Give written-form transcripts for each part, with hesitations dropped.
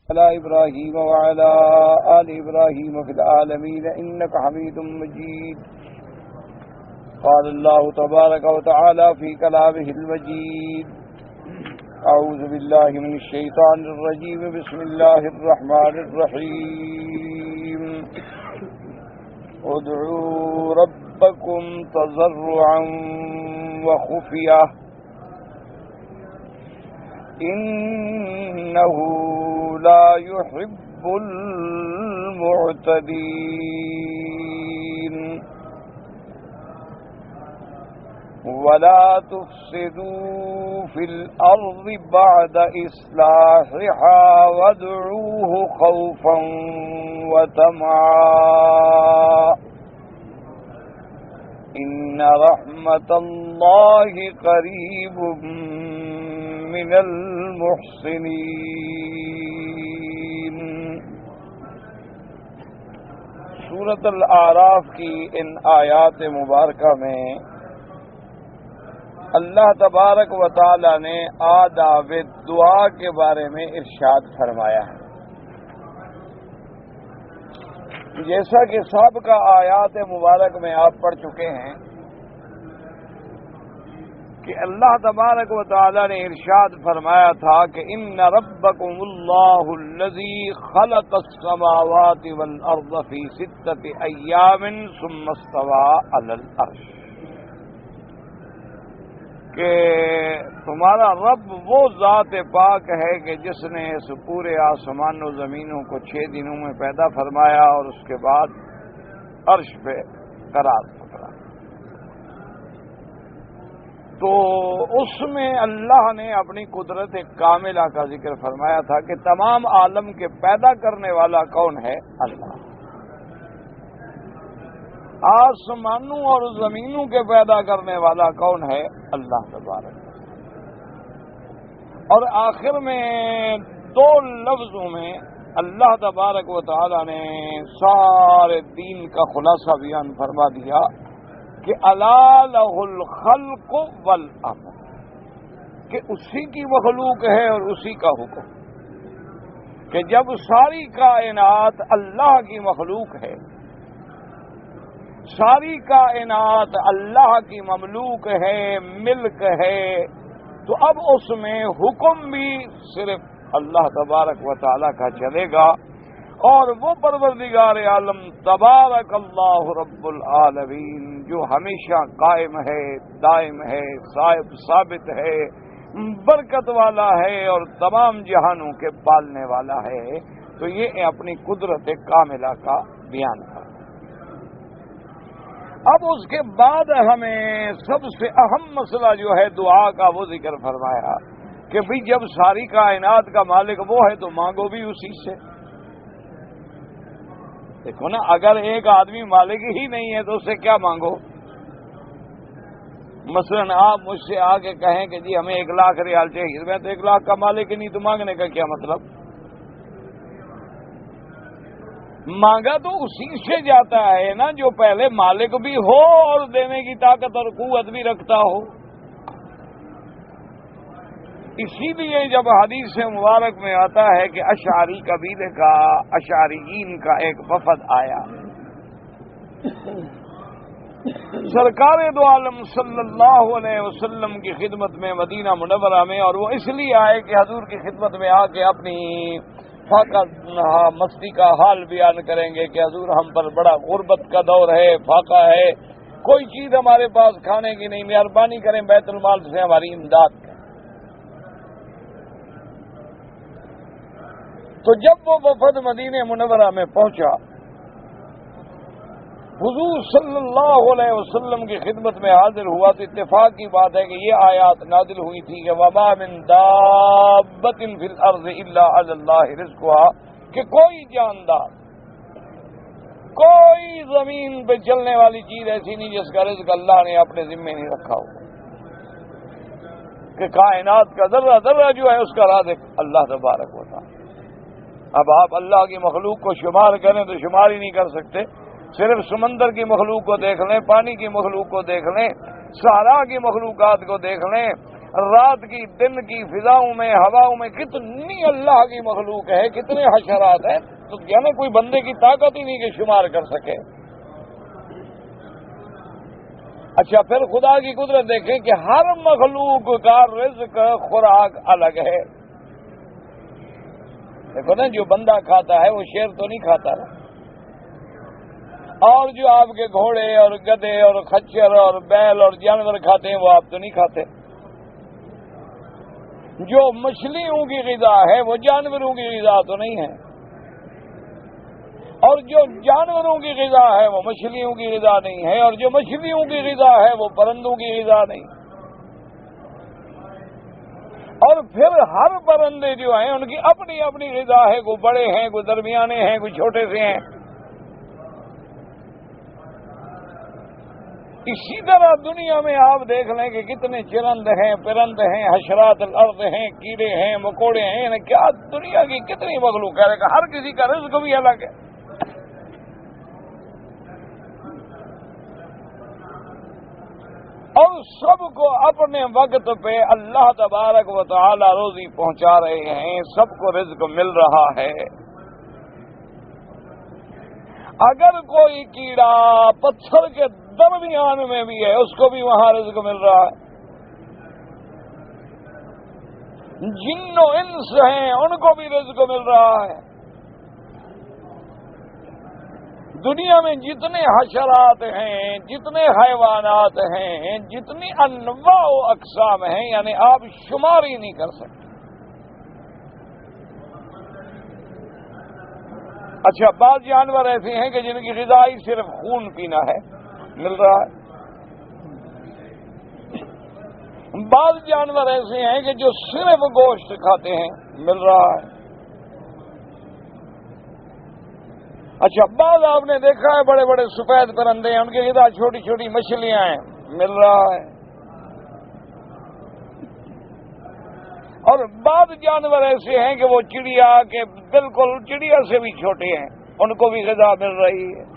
على إبراهيم وعلى آل إبراهيم في العالمين إنك حميد مجيد. قال الله تبارك وتعالى في كلامه المجيد: أعوذ بالله من الشيطان الرجيم. بسم الله الرحمن الرحيم. ادعوا ربكم تضرعا وخفية إنه لا يحب المعتدين. ولا تفسدوا في الأرض بعد إصلاحها وادعوه خوفا وطمعا إن رحمة الله قريب من المحسنین. سورۃ الاعراف کی ان آیات مبارکہ میں اللہ تبارک و تعالی نے آداب دعا کے بارے میں ارشاد فرمایا ہے. جیسا کہ سابقہ آیات مبارک میں آپ پڑھ چکے ہیں کہ اللہ تبارک و تعالی نے ارشاد فرمایا تھا کہ ان ربکم اللہ الذی خلق السماوات والارض فی 6 ایام ثم استوى علی العرش، کہ تمہارا رب وہ ذات پاک ہے کہ جس نے اس پورے آسمان و زمینوں کو 6 دنوں میں پیدا فرمایا اور اس کے بعد عرش پہ قرار پکڑا. تو اس میں اللہ نے اپنی قدرت کاملہ کا ذکر فرمایا تھا کہ تمام عالم کے پیدا کرنے والا کون ہے؟ اللہ. آسمانوں اور زمینوں کے پیدا کرنے والا کون ہے؟ اللہ تبارک. اور آخر میں 2 لفظوں میں اللہ تبارک و تعالی نے سارے دین کا خلاصہ بیان فرما دیا کہ الا لہ الخلق والامر، کہ اسی کی مخلوق ہے اور اسی کا حکم. کہ جب ساری کائنات اللہ کی مخلوق ہے، ساری کائنات اللہ کی مملوک ہے، ملک ہے، تو اب اس میں حکم بھی صرف اللہ تبارک و تعالی کا چلے گا. اور وہ پروردگار عالم تبارک اللہ رب العالمین جو ہمیشہ قائم ہے، دائم ہے، ثابت ہے، برکت والا ہے اور تمام جہانوں کے پالنے والا ہے. تو یہ اپنی قدرت کاملہ کا بیان ہے. اب اس کے بعد ہمیں سب سے اہم مسئلہ جو ہے دعا کا وہ ذکر فرمایا کہ بھئی جب ساری کائنات کا مالک وہ ہے تو مانگو بھی اسی سے. دیکھو نا، اگر ایک آدمی مالک ہی نہیں ہے تو اس سے کیا مانگو؟ مثلا آپ مجھ سے آ کے کہیں کہ جی ہمیں 1 لاکھ ریال چاہیے، میں تو 1 لاکھ کا مالک ہی نہیں، تو مانگنے کا کیا مطلب؟ مانگا تو اسی سے جاتا ہے نا جو پہلے مالک بھی ہو اور دینے کی طاقت اور قوت بھی رکھتا ہو. اسی لیے جب حدیث مبارک میں آتا ہے کہ اشعری قبیلے کا، اشعریین کا ایک وفد آیا سرکار دو عالم صلی اللہ علیہ وسلم کی خدمت میں مدینہ منورہ میں، اور وہ اس لیے آئے کہ حضور کی خدمت میں آ کے اپنی فاقہ مستی کا حال بیان کریں گے کہ حضور ہم پر بڑا غربت کا دور ہے، فاقہ ہے، کوئی چیز ہمارے پاس کھانے کی نہیں، مہربانی کریں بیت المال سے ہماری امداد کریں. تو جب وہ وفد مدینہ منورہ میں پہنچا، حضور صلی اللہ علیہ وسلم کی خدمت میں حاضر ہوا تو اتفاق کی بات ہے کہ یہ آیات نازل ہوئی تھی کہ وما من دابۃ فی الارض الا علی اللہ رزقها، کہ کوئی جاندار، کوئی زمین پہ چلنے والی چیز ایسی نہیں جس کا رزق اللہ نے اپنے ذمے نہیں رکھا ہو. کہ کائنات کا ذرہ ذرہ جو ہے اس کا رازق اللہ تبارک و تعالی. اب آپ اللہ کی مخلوق کو شمار کریں تو شمار ہی نہیں کر سکتے. صرف سمندر کی مخلوق کو دیکھ لیں، پانی کی مخلوق کو دیکھ لیں، صحرا کی مخلوقات کو دیکھ لیں، رات کی دن کی فضاؤں میں ہواؤں میں کتنی اللہ کی مخلوق ہے، کتنے حشرات ہیں، تو یعنی کوئی بندے کی طاقت ہی نہیں کہ شمار کر سکے۔ اچھا پھر خدا کی قدرت دیکھیں کہ ہر مخلوق کا رزق خوراک الگ ہے۔ دیکھو نا، جو بندہ کھاتا ہے وہ شیر تو نہیں کھاتا نا، اور جو آپ کے گھوڑے اور گدھے اور خچر اور بیل اور جانور کھاتے ہیں وہ آپ تو نہیں کھاتے۔ جو مچھلیوں کی غذا ہے وہ جانوروں کی غذا تو نہیں ہے، اور جو جانوروں کی غذا ہے وہ مچھلیوں کی غذا نہیں ہے، اور جو مچھلیوں کی غذا ہے وہ پرندوں کی غذا نہیں۔ اور پھر ہر پرندے جو ہیں ان کی اپنی اپنی غذا ہے، کوئی بڑے ہیں، کوئی درمیانے ہیں، کوئی چھوٹے سے ہیں۔ اسی طرح دنیا میں آپ دیکھ لیں کہ کتنے چرند ہیں، پرند ہیں، حشرات الارض ہیں، کیڑے ہیں، مکوڑے ہیں، کیا دنیا کی کتنی مخلوق ہے، ہر کسی کا رزق بھی الگ ہے۔ اور سب کو اپنے وقت پہ اللہ تبارک و تعالی روزی پہنچا رہے ہیں، سب کو رزق مل رہا ہے۔ اگر کوئی کیڑا پتھر کے درمیان میں بھی ہے اس کو بھی وہاں رزق مل رہا ہے۔ جن و انس ہیں ان کو بھی رزق مل رہا ہے۔ دنیا میں جتنے حشرات ہیں، جتنے حیوانات ہیں، جتنی انواع و اقسام ہیں، یعنی آپ شمار ہی نہیں کر سکتے۔ اچھا بعض جانور ایسے ہیں کہ جن کی غذا ہی صرف خون پینا ہے، مل رہا ہے۔ بعض جانور ایسے ہیں کہ جو صرف گوشت کھاتے ہیں، مل رہا ہے۔ اچھا بعض آپ نے دیکھا ہے بڑے بڑے سفید پرندے ہیں، ان کی غذا چھوٹی چھوٹی مچھلیاں ہیں، مل رہا ہے۔ اور بعض جانور ایسے ہیں کہ وہ چڑیا کے بالکل چڑیا سے بھی چھوٹے ہیں، ان کو بھی غذا مل رہی ہے۔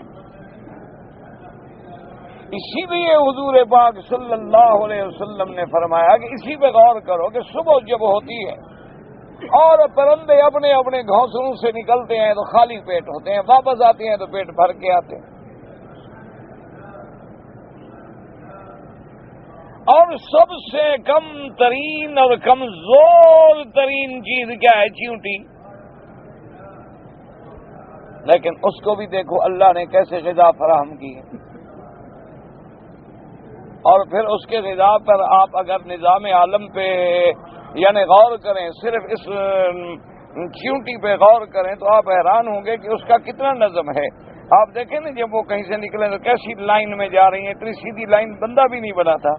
اسی لیے حضور پاک صلی اللہ علیہ وسلم نے فرمایا کہ اسی پہ غور کرو کہ صبح جب ہوتی ہے اور پرندے اپنے اپنے گھونسلوں سے نکلتے ہیں تو خالی پیٹ ہوتے ہیں، واپس آتے ہیں تو پیٹ بھر کے آتے ہیں۔ اور سب سے کم ترین اور کمزور ترین چیز کیا ہے؟ چیونٹی۔ لیکن اس کو بھی دیکھو اللہ نے کیسے غذا فراہم کی ہے۔ اور پھر اس کے غذا پر آپ اگر نظام عالم پہ یعنی غور کریں، صرف اس چیونٹی پہ غور کریں تو آپ حیران ہوں گے کہ اس کا کتنا نظم ہے۔ آپ دیکھیں نا جب وہ کہیں سے نکلیں تو کیسی لائن میں جا رہی ہیں، اتنی سیدھی لائن بندہ بھی نہیں بنا تھا۔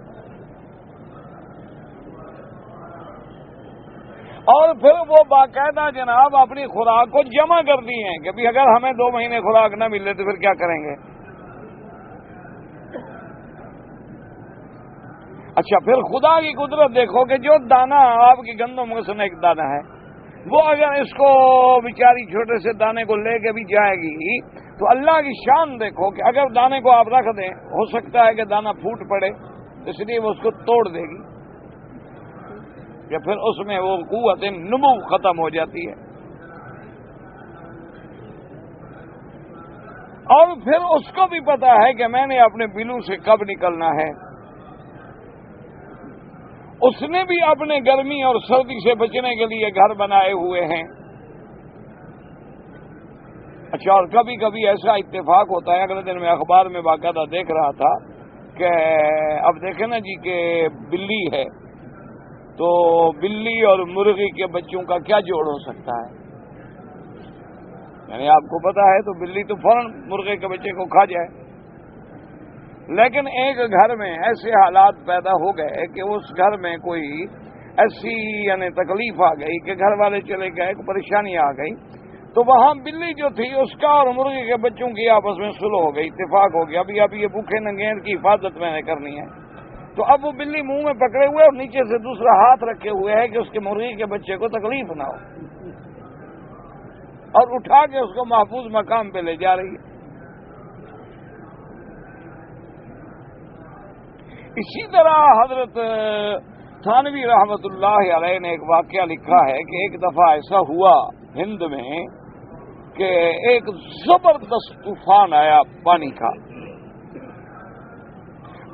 اور پھر وہ باقاعدہ جناب اپنی خوراک کو جمع کر دی ہیں کہ بھی اگر ہمیں 2 مہینے خوراک نہ ملے تو پھر کیا کریں گے۔ اچھا پھر خدا کی قدرت دیکھو کہ جو دانہ آپ کی گندم مثلا ایک دانہ ہے، وہ اگر اس کو بیچاری چھوٹے سے دانے کو لے کے بھی جائے گی تو اللہ کی شان دیکھو کہ اگر دانے کو آپ رکھ دیں ہو سکتا ہے کہ دانہ پھوٹ پڑے، اس لیے وہ اس کو توڑ دے گی، یا پھر اس میں وہ قوت نمو ختم ہو جاتی ہے۔ اور پھر اس کو بھی پتا ہے کہ میں نے اپنے بلوں سے کب نکلنا ہے۔ اس نے بھی اپنے گرمی اور سردی سے بچنے کے لیے گھر بنائے ہوئے ہیں۔ اچھا اور کبھی کبھی ایسا اتفاق ہوتا ہے، اگلے دن میں اخبار میں باقاعدہ دیکھ رہا تھا کہ اب دیکھیں نا جی کہ بلی ہے تو بلی اور مرغی کے بچوں کا کیا جوڑ ہو سکتا ہے؟ یعنی آپ کو پتا ہے تو بلی تو فوراً مرغے کے بچے کو کھا جائے، لیکن ایک گھر میں ایسے حالات پیدا ہو گئے کہ اس گھر میں کوئی ایسی یعنی تکلیف آ گئی کہ گھر والے چلے گئے، پریشانی آ گئی، تو وہاں بلی جو تھی اس کا اور مرغی کے بچوں کی آپس میں صلح ہو گئی، اتفاق ہو گیا، ابھی یہ بھوکے ننگے کی حفاظت میں نے کرنی ہے۔ تو اب وہ بلی منہ میں پکڑے ہوئے اور نیچے سے دوسرا ہاتھ رکھے ہوئے ہے کہ اس کے مرغی کے بچے کو تکلیف نہ ہو، اور اٹھا کے اس کو محفوظ مقام پہ لے جا رہی ہے۔ اسی طرح حضرت تھانوی رحمت اللہ علیہ نے ایک واقعہ لکھا ہے کہ ایک دفعہ ایسا ہوا ہند میں کہ ایک زبردست طوفان آیا پانی کا،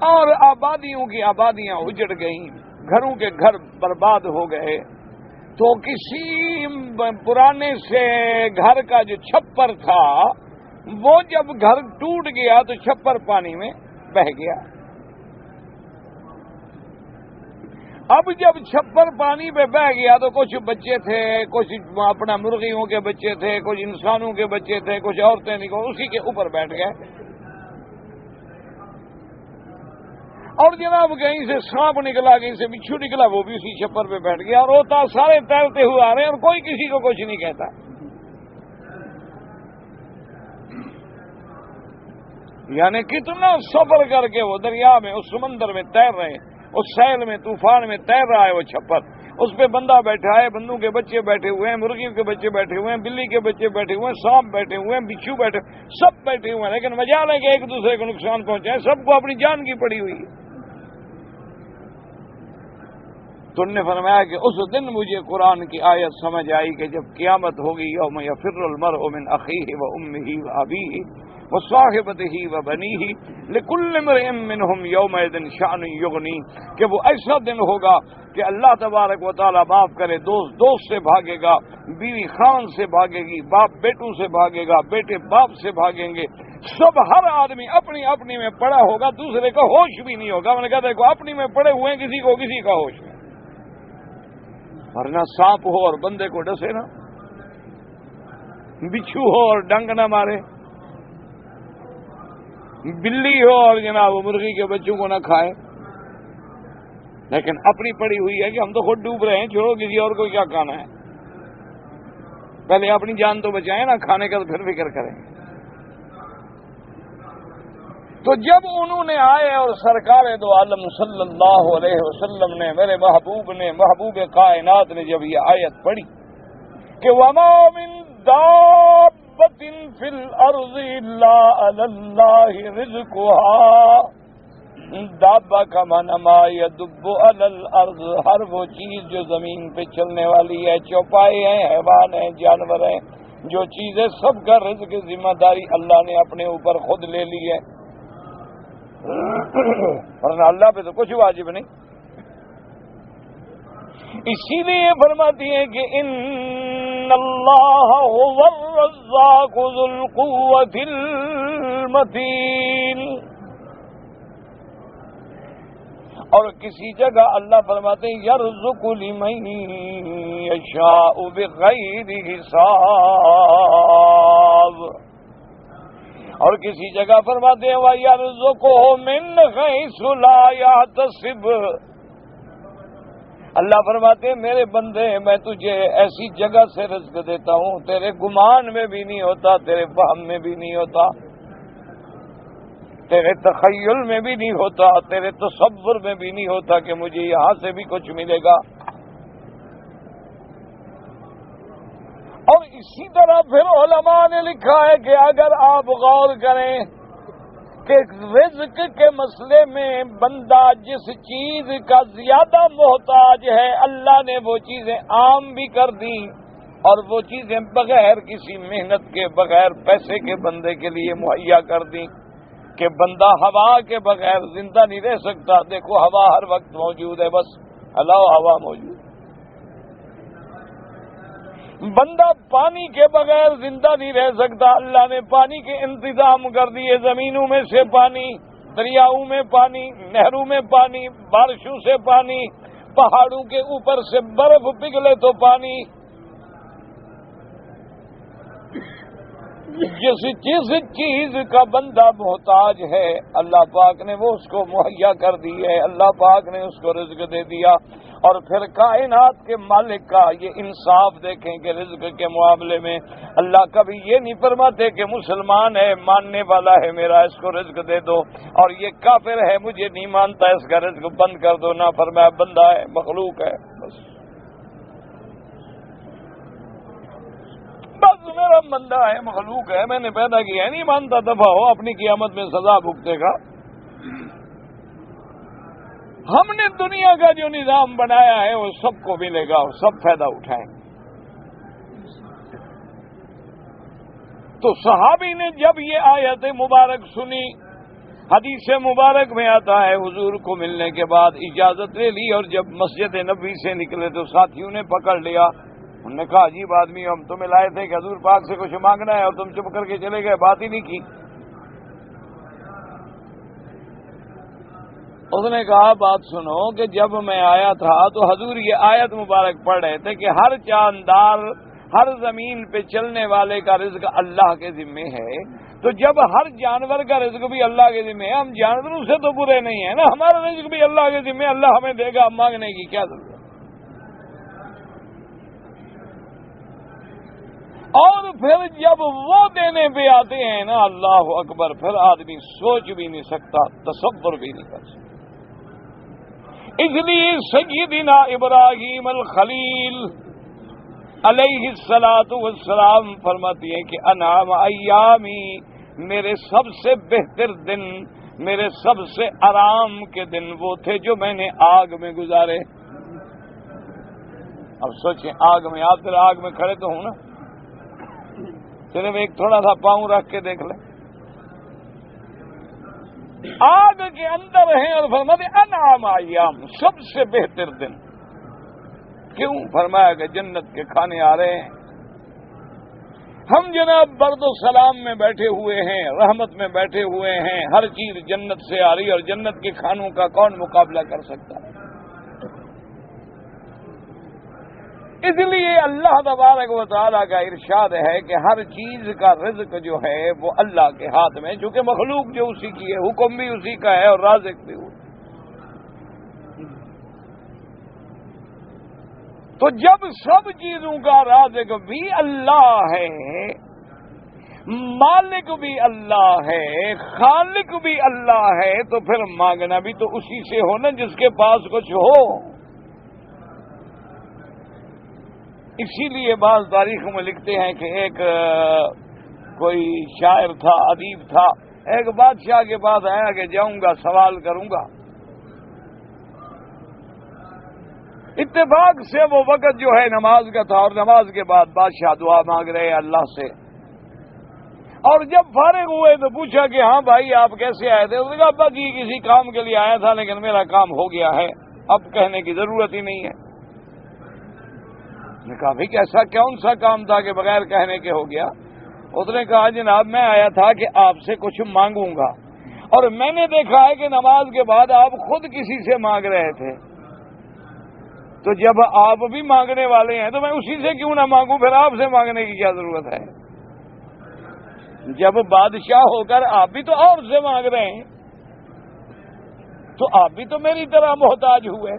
اور آبادیوں کی آبادیاں اجڑ گئیں، گھروں کے گھر برباد ہو گئے۔ تو کسی پرانے سے گھر کا جو چھپر تھا وہ جب گھر ٹوٹ گیا تو چھپر پانی میں بہہ گیا۔ اب جب چھپر پانی پہ بہ گیا تو کچھ بچے تھے، کچھ اپنا مرغیوں کے بچے تھے، کچھ انسانوں کے بچے تھے، کچھ عورتیں نکل اسی کے اوپر بیٹھ گئے۔ اور جناب کہیں سے سانپ نکلا، کہیں سے بچھو نکلا، وہ بھی اسی چھپر پہ بیٹھ گیا، اور ہوتا سارے تیرتے ہوئے آ رہے ہیں اور کوئی کسی کو کچھ نہیں کہتا۔ یعنی کتنا سفر کر کے وہ دریا میں، اس سمندر میں تیر رہے ہیں، اس سیل میں، طوفان میں تیر رہا ہے وہ چھپر، اس پہ بندہ بیٹھا ہے، بندوں کے بچے بیٹھے ہوئے ہیں، مرغیوں کے بچے بیٹھے ہوئے ہیں، بلی کے بچے بیٹھے ہوئے ہیں، سانپ بیٹھے ہوئے ہیں، بچھو بیٹھے، سب بیٹھے ہوئے ہیں، لیکن مجال ہے کہ ایک دوسرے کو نقصان پہنچائے، سب کو اپنی جان کی پڑی ہوئی ہے۔ تو انہوں نے فرمایا کہ اس دن مجھے قرآن کی آیت سمجھ آئی کہ جب قیامت ہوگی، یوم یفر المرء من اخیہ وامہ وابیہ وصاحبتہ وبنیہ لکل امرئ منہم یومئذ شأن یغنی، کہ وہ ایسا دن ہوگا کہ اللہ تبارک و تعالی معاف کرے، دوست دوست سے بھاگے گا، بیوی خان سے بھاگے گی، باپ بیٹوں سے بھاگے گا، بیٹے باپ سے بھاگیں گے، سب ہر آدمی اپنی اپنی میں پڑا ہوگا، دوسرے کا ہوش بھی نہیں ہوگا۔ میں نے کہا دیکھو اپنی میں پڑے ہوئے ہیں، کسی کو کسی کا ہوش نہیں، ورنہ سانپ ہو اور بندے کو ڈسے نا، بچھو ہو اور ڈنگ نہ مارے، بلی ہو اور جناب مرغی کے بچوں کو نہ کھائے، لیکن اپنی پڑی ہوئی ہے کہ ہم تو خود ڈوب رہے ہیں، چھوڑو کسی اور کو کیا کھانا ہے، پہلے اپنی جان تو بچائیں نا، کھانے کا تو پھر فکر کریں۔ تو جب انہوں نے آئے اور سرکار دو عالم صلی اللہ علیہ وسلم نے، میرے محبوب نے، محبوب کائنات نے جب یہ آیت پڑھی کہ وَمَا مِن دَابَّةٍ فِي الْأَرْضِ إِلَّا عَلَى اللَّهِ رِزْقُهَا، دابہ کا معنی ما يدب علی الارض، ہر وہ چیز جو زمین پہ چلنے والی ہے، چوپائے ہیں، حیوان ہیں، جانور ہیں، جو چیزیں سب کا رزق ذمہ داری اللہ نے اپنے اوپر خود لے لی ہے، ورنہ اللہ پہ تو کچھ واجب نہیں۔ اسی لیے فرماتی ہیں کہ ان اللہ هو الرزاق ذو القوة المتین، اور کسی جگہ اللہ فرماتے ہیں یرزق لمن یشاء بغیر حساب، اور کسی جگہ فرماتے ہیں وَيَرْزُقُهُ مِنْ حَيْثُ لَا يَحْتَسِبُ، اللہ فرماتے ہیں میرے بندے میں تجھے ایسی جگہ سے رزق دیتا ہوں تیرے گمان میں بھی نہیں ہوتا، تیرے فہم میں بھی نہیں ہوتا، تیرے تخیل میں بھی نہیں ہوتا، تیرے تصور میں بھی نہیں ہوتا کہ مجھے یہاں سے بھی کچھ ملے گا۔ اور اسی طرح پھر علماء نے لکھا ہے کہ اگر آپ غور کریں کہ رزق کے مسئلے میں بندہ جس چیز کا زیادہ محتاج ہے، اللہ نے وہ چیزیں عام بھی کر دی، اور وہ چیزیں بغیر کسی محنت کے، بغیر پیسے کے بندے کے لیے مہیا کر دی، کہ بندہ ہوا کے بغیر زندہ نہیں رہ سکتا۔ دیکھو ہوا ہر وقت موجود ہے، بس اللہ ہوا موجود، بندہ پانی کے بغیر زندہ نہیں رہ سکتا، اللہ نے پانی کے انتظام کر دیے، زمینوں میں سے پانی، دریاؤں میں پانی، نہروں میں پانی، بارشوں سے پانی، پہاڑوں کے اوپر سے برف پگھلے تو پانی، جس چیز کا بندہ محتاج ہے اللہ پاک نے وہ اس کو مہیا کر دی ہے، اللہ پاک نے اس کو رزق دے دیا۔ اور پھر کائنات کے مالک کا یہ انصاف دیکھیں کہ رزق کے معاملے میں اللہ کبھی یہ نہیں فرماتے کہ مسلمان ہے، ماننے والا ہے، میرا اس کو رزق دے دو، اور یہ کافر ہے، مجھے نہیں مانتا، اس کا رزق بند کر دو، نہ فرمایا بندہ ہے، مخلوق ہے، بس میرا بندہ ہے، مخلوق ہے، میں نے پیدا کیا ہے، نہیں مانتا دفعہ ہو، اپنی قیامت میں سزا بھگتے گا۔ ہم نے دنیا کا جو نظام بنایا ہے وہ سب کو ملے گا اور سب فائدہ اٹھائیں گے. تو صحابی نے جب یہ آیت مبارک سنی، حدیث مبارک میں آتا ہے حضور کو ملنے کے بعد اجازت لے لی، اور جب مسجد نبوی سے نکلے تو ساتھیوں نے پکڑ لیا. انہوں نے کہا عجیب آدمی، ہم تمہیں لائے تھے کہ حضور پاک سے کچھ مانگنا ہے اور تم چپ کر کے چلے گئے، بات ہی نہیں کی. اس نے کہا بات سنو کہ جب میں آیا تھا تو حضور یہ آیت مبارک پڑھ رہے تھے کہ ہر چاندار، ہر زمین پہ چلنے والے کا رزق اللہ کے ذمے ہے. تو جب ہر جانور کا رزق بھی اللہ کے ذمے ہے، ہم جانوروں سے تو برے نہیں ہیں نا، ہمارا رزق بھی اللہ کے ذمے، اللہ ہمیں دے گا، مانگنے کی کیا ضرورت. اور پھر جب وہ دینے پہ آتے ہیں نا، اللہ اکبر، پھر آدمی سوچ بھی نہیں سکتا، تصور بھی نہیں کر سکتا. اس لیے سیدنا ابراہیم الخلیل علیہ الصلاۃ والسلام فرماتی ہے کہ انعام ایامی، میرے سب سے بہتر دن، میرے سب سے آرام کے دن وہ تھے جو میں نے آگ میں گزارے. اب سوچیں، آگ میں، آپ ذرا آگ میں کھڑے تو ہوں نا، صرف ایک تھوڑا سا پاؤں رکھ کے دیکھ لیں، آگ کے اندر ہیں، اور فرماتے انعام ایام، سب سے بہتر دن. کیوں؟ فرمایا کہ جنت کے کھانے آ رہے ہیں. ہم جناب برد و سلام میں بیٹھے ہوئے ہیں، رحمت میں بیٹھے ہوئے ہیں، ہر چیز جنت سے آ رہی، اور جنت کے کھانوں کا کون مقابلہ کر سکتا ہے. اس لیے اللہ تبارک و تعالیٰ کا ارشاد ہے کہ ہر چیز کا رزق جو ہے وہ اللہ کے ہاتھ میں، چونکہ مخلوق جو اسی کی ہے، حکم بھی اسی کا ہے اور رازق بھی اسی. تو جب سب چیزوں کا رازق بھی اللہ ہے، مالک بھی اللہ ہے، خالق بھی اللہ ہے، تو پھر مانگنا بھی تو اسی سے ہو نا جس کے پاس کچھ ہو. اسی لیے بعض تاریخوں میں لکھتے ہیں کہ ایک کوئی شاعر تھا، ادیب تھا، ایک بادشاہ کے پاس آیا کہ جاؤں گا سوال کروں گا. اتفاق سے وہ وقت جو ہے نماز کا تھا، اور نماز کے بعد بادشاہ دعا مانگ رہے اللہ سے. اور جب فارغ ہوئے تو پوچھا کہ ہاں بھائی آپ کیسے آئے تھے؟ اس نے کہا ابا جی کسی کام کے لیے آیا تھا، لیکن میرا کام ہو گیا ہے، اب کہنے کی ضرورت ہی نہیں ہے. نے کہا بھائی کیسا کون سا کام تھا کہ بغیر کہنے کے ہو گیا؟ اس نے کہا جناب میں آیا تھا کہ آپ سے کچھ مانگوں گا، اور میں نے دیکھا ہے کہ نماز کے بعد آپ خود کسی سے مانگ رہے تھے، تو جب آپ بھی مانگنے والے ہیں تو میں اسی سے کیوں نہ مانگوں، پھر آپ سے مانگنے کی کیا ضرورت ہے؟ جب بادشاہ ہو کر آپ بھی تو اور سے مانگ رہے ہیں تو آپ بھی تو میری طرح محتاج ہوئے،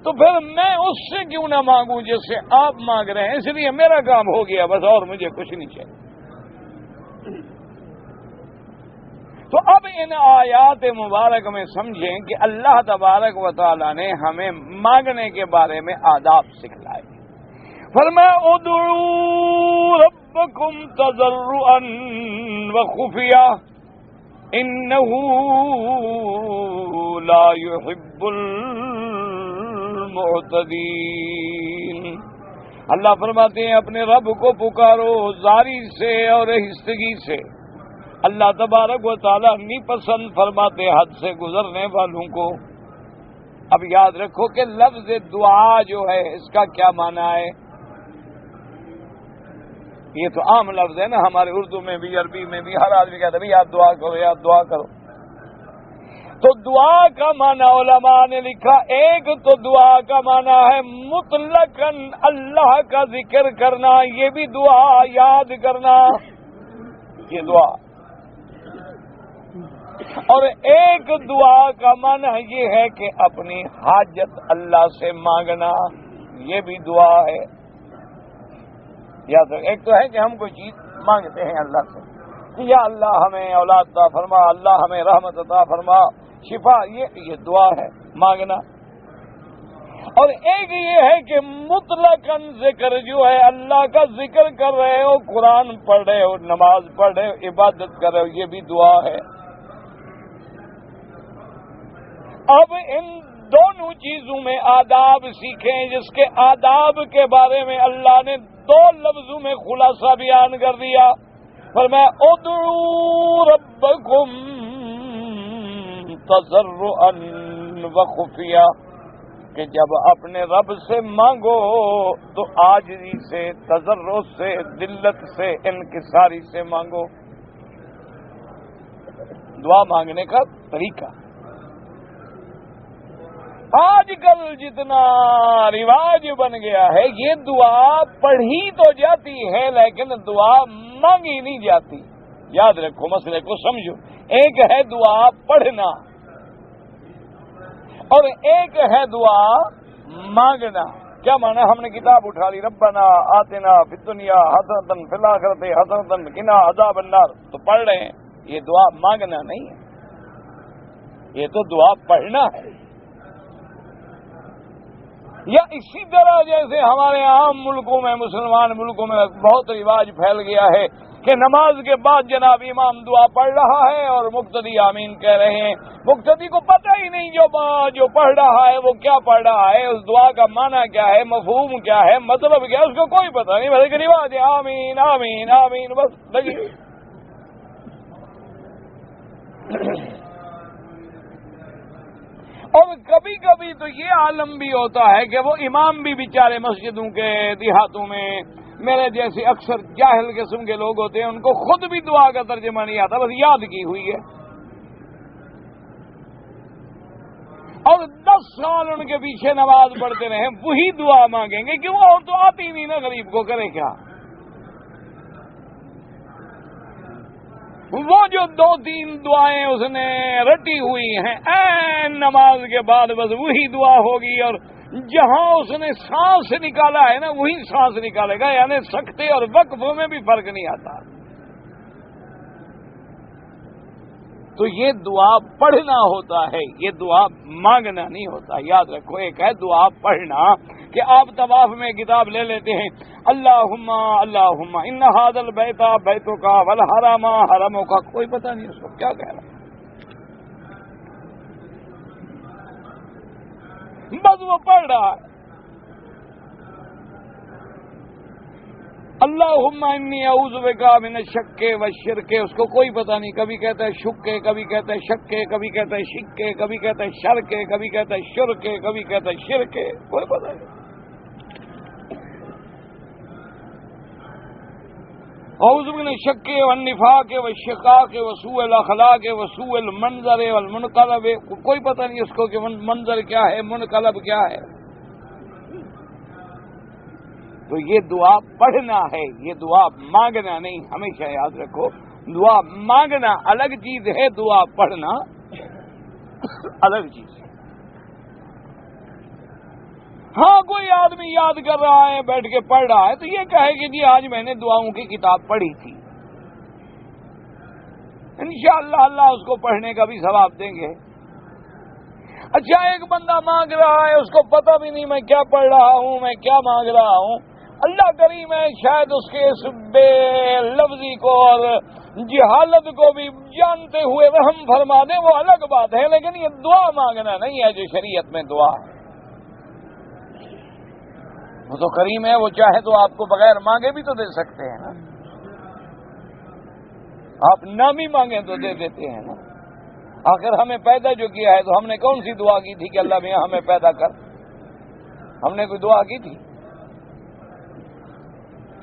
تو پھر میں اس سے کیوں نہ مانگوں جس سے آپ مانگ رہے ہیں. اس لیے میرا کام ہو گیا بس، اور مجھے کچھ نہیں چاہیے. تو اب ان آیات مبارک میں سمجھیں کہ اللہ تبارک و تعالی نے ہمیں مانگنے کے بارے میں آداب سکھلائے. فرمایا ادعوا ربکم تضرعا وخفیا انہ لا يحب المعتدین. اللہ فرماتے ہیں اپنے رب کو پکارو زاری سے اور آہستگی سے. اللہ تبارک و تعالیٰ نہیں پسند فرماتے حد سے گزرنے والوں کو. اب یاد رکھو کہ لفظ دعا جو ہے اس کا کیا معنی ہے؟ یہ تو عام لفظ ہے نا، ہمارے اردو میں بھی عربی میں بھی ہر آدمی کہتا ہے بھائی آپ دعا کرو، آپ دعا کرو. تو دعا کا معنی علماء نے لکھا، ایک تو دعا کا معنی ہے مطلقاً اللہ کا ذکر کرنا، یہ بھی دعا یاد کرنا، یہ دعا. اور ایک دعا کا معنی یہ ہے کہ اپنی حاجت اللہ سے مانگنا، یہ بھی دعا ہے. یا تو ایک تو ہے کہ ہم کوئی چیز مانگتے ہیں اللہ سے کہ یا اللہ ہمیں اولاد عطا فرما، اللہ ہمیں رحمت عطا فرما، شفا، یہ دعا ہے مانگنا. اور ایک یہ ہے کہ مطلقاً ذکر جو ہے اللہ کا ذکر کر رہے ہو، قرآن پڑھ رہے ہو، نماز پڑھ رہے ہو، عبادت کر رہے ہو، یہ بھی دعا ہے. اب ان دونوں چیزوں میں آداب سیکھیں، جس کے آداب کے بارے میں اللہ نے 2 لفظوں میں خلاصہ بیان کر دیا۔ فرمایا ادعوا ربکم تضرعا وخفیہ، کہ جب اپنے رب سے مانگو تو عاجزی سے، تضرع سے، ذلت سے، انکساری سے مانگو۔ دعا مانگنے کا طریقہ آج کل جتنا رواج بن گیا ہے، یہ دعا پڑھی تو جاتی ہے لیکن دعا مانگی نہیں جاتی۔ یاد رکھو، مسئلے کو سمجھو، ایک ہے دعا پڑھنا اور ایک ہے دعا مانگنا۔ کیا مانا؟ ہم نے کتاب اٹھا لی، ربنا آتنا فی الدنیا حسنۃ فی الآخرۃ حسنۃ وقنا عذاب النار، تو پڑھ رہے ہیں، یہ دعا مانگنا نہیں ہے، یہ تو دعا پڑھنا ہے۔ یا اسی طرح جیسے ہمارے عام ملکوں میں، مسلمان ملکوں میں بہت رواج پھیل گیا ہے کہ نماز کے بعد جناب امام دعا پڑھ رہا ہے اور مقتدی آمین کہہ رہے ہیں، مقتدی کو پتہ ہی نہیں جو پڑھ رہا ہے وہ کیا پڑھ رہا ہے، اس دعا کا معنی کیا ہے، مفہوم کیا ہے، مطلب کیا ہے، اس کو کوئی پتہ نہیں، بس ایک رواج ہے، آمین آمین آمین، بس لگی۔ اور کبھی کبھی تو یہ عالم بھی ہوتا ہے کہ وہ امام بھی بیچارے مسجدوں کے، دیہاتوں میں میرے جیسے اکثر جاہل قسم کے لوگ ہوتے ہیں، ان کو خود بھی دعا کا ترجمہ نہیں آتا، بس یاد کی ہوئی ہے، اور 10 سال ان کے پیچھے نماز پڑھتے رہے، وہی دعا مانگیں گے، کیوں؟ اور تو آتی نہیں نا، غریب کو کرے کیا؟ وہ جو 2-3 دعائیں اس نے رٹی ہوئی ہیں، این نماز کے بعد بس وہی دعا ہوگی، اور جہاں اس نے سانس نکالا ہے نا وہی سانس نکالے گا، یعنی سکتے اور وقف میں بھی فرق نہیں آتا۔ تو یہ دعا پڑھنا ہوتا ہے، یہ دعا مانگنا نہیں ہوتا۔ یاد رکھو، ایک ہے دعا پڑھنا کہ آپ طواف میں کتاب لے لیتے ہیں، اللہم اللہم ان ھذا البیت بیتک والحرم حرمک، کوئی پتہ نہیں اس کو کیا کہہ رہا، بس وہ پڑھ رہا ہے۔ اللہم انی اعوذ بک من الشک والشرک، اس کو کوئی پتہ نہیں، کبھی کہتا ہے شک، کبھی کہتا ہے شک، کبھی کہتا ہے شک، کبھی کہتا ہے شرک، کبھی کہتا ہے شرک، کبھی کہتا ہے شرک، کوئی پتہ نہیں۔ اعوذ من الشک والنفاق والشقاق وسوء الاخلاق وسوء المنظر والمنقلب، کوئی پتہ نہیں اس کو کہ منظر کیا ہے، منقلب کیا ہے۔ تو یہ دعا پڑھنا ہے، یہ دعا مانگنا نہیں، ہمیشہ یاد رکھو، دعا مانگنا الگ چیز ہے، دعا پڑھنا الگ چیز ہے۔ ہاں کوئی آدمی یاد کر رہا ہے، بیٹھ کے پڑھ رہا ہے، تو یہ کہے کہ جی آج میں نے دعاؤں کی کتاب پڑھی تھی، انشاءاللہ اللہ اس کو پڑھنے کا بھی ثواب دیں گے۔ اچھا، ایک بندہ مانگ رہا ہے، اس کو پتہ بھی نہیں میں کیا پڑھ رہا ہوں، میں کیا مانگ رہا ہوں، اللہ کریم ہے شاید اس کے اس بے لفظی کو اور جہالت کو بھی جانتے ہوئے رحم فرما دے، وہ الگ بات ہے، لیکن یہ دعا مانگنا نہیں ہے جو شریعت میں دعا ہے۔ وہ تو کریم ہے، وہ چاہے تو آپ کو بغیر مانگے بھی تو دے سکتے ہیں نا، آپ نہ بھی مانگیں تو دے دیتے ہیں نا۔ آخر ہمیں پیدا جو کیا ہے تو ہم نے کون سی دعا کی تھی کہ اللہ میاں ہمیں پیدا کر؟ ہم نے کوئی دعا کی تھی؟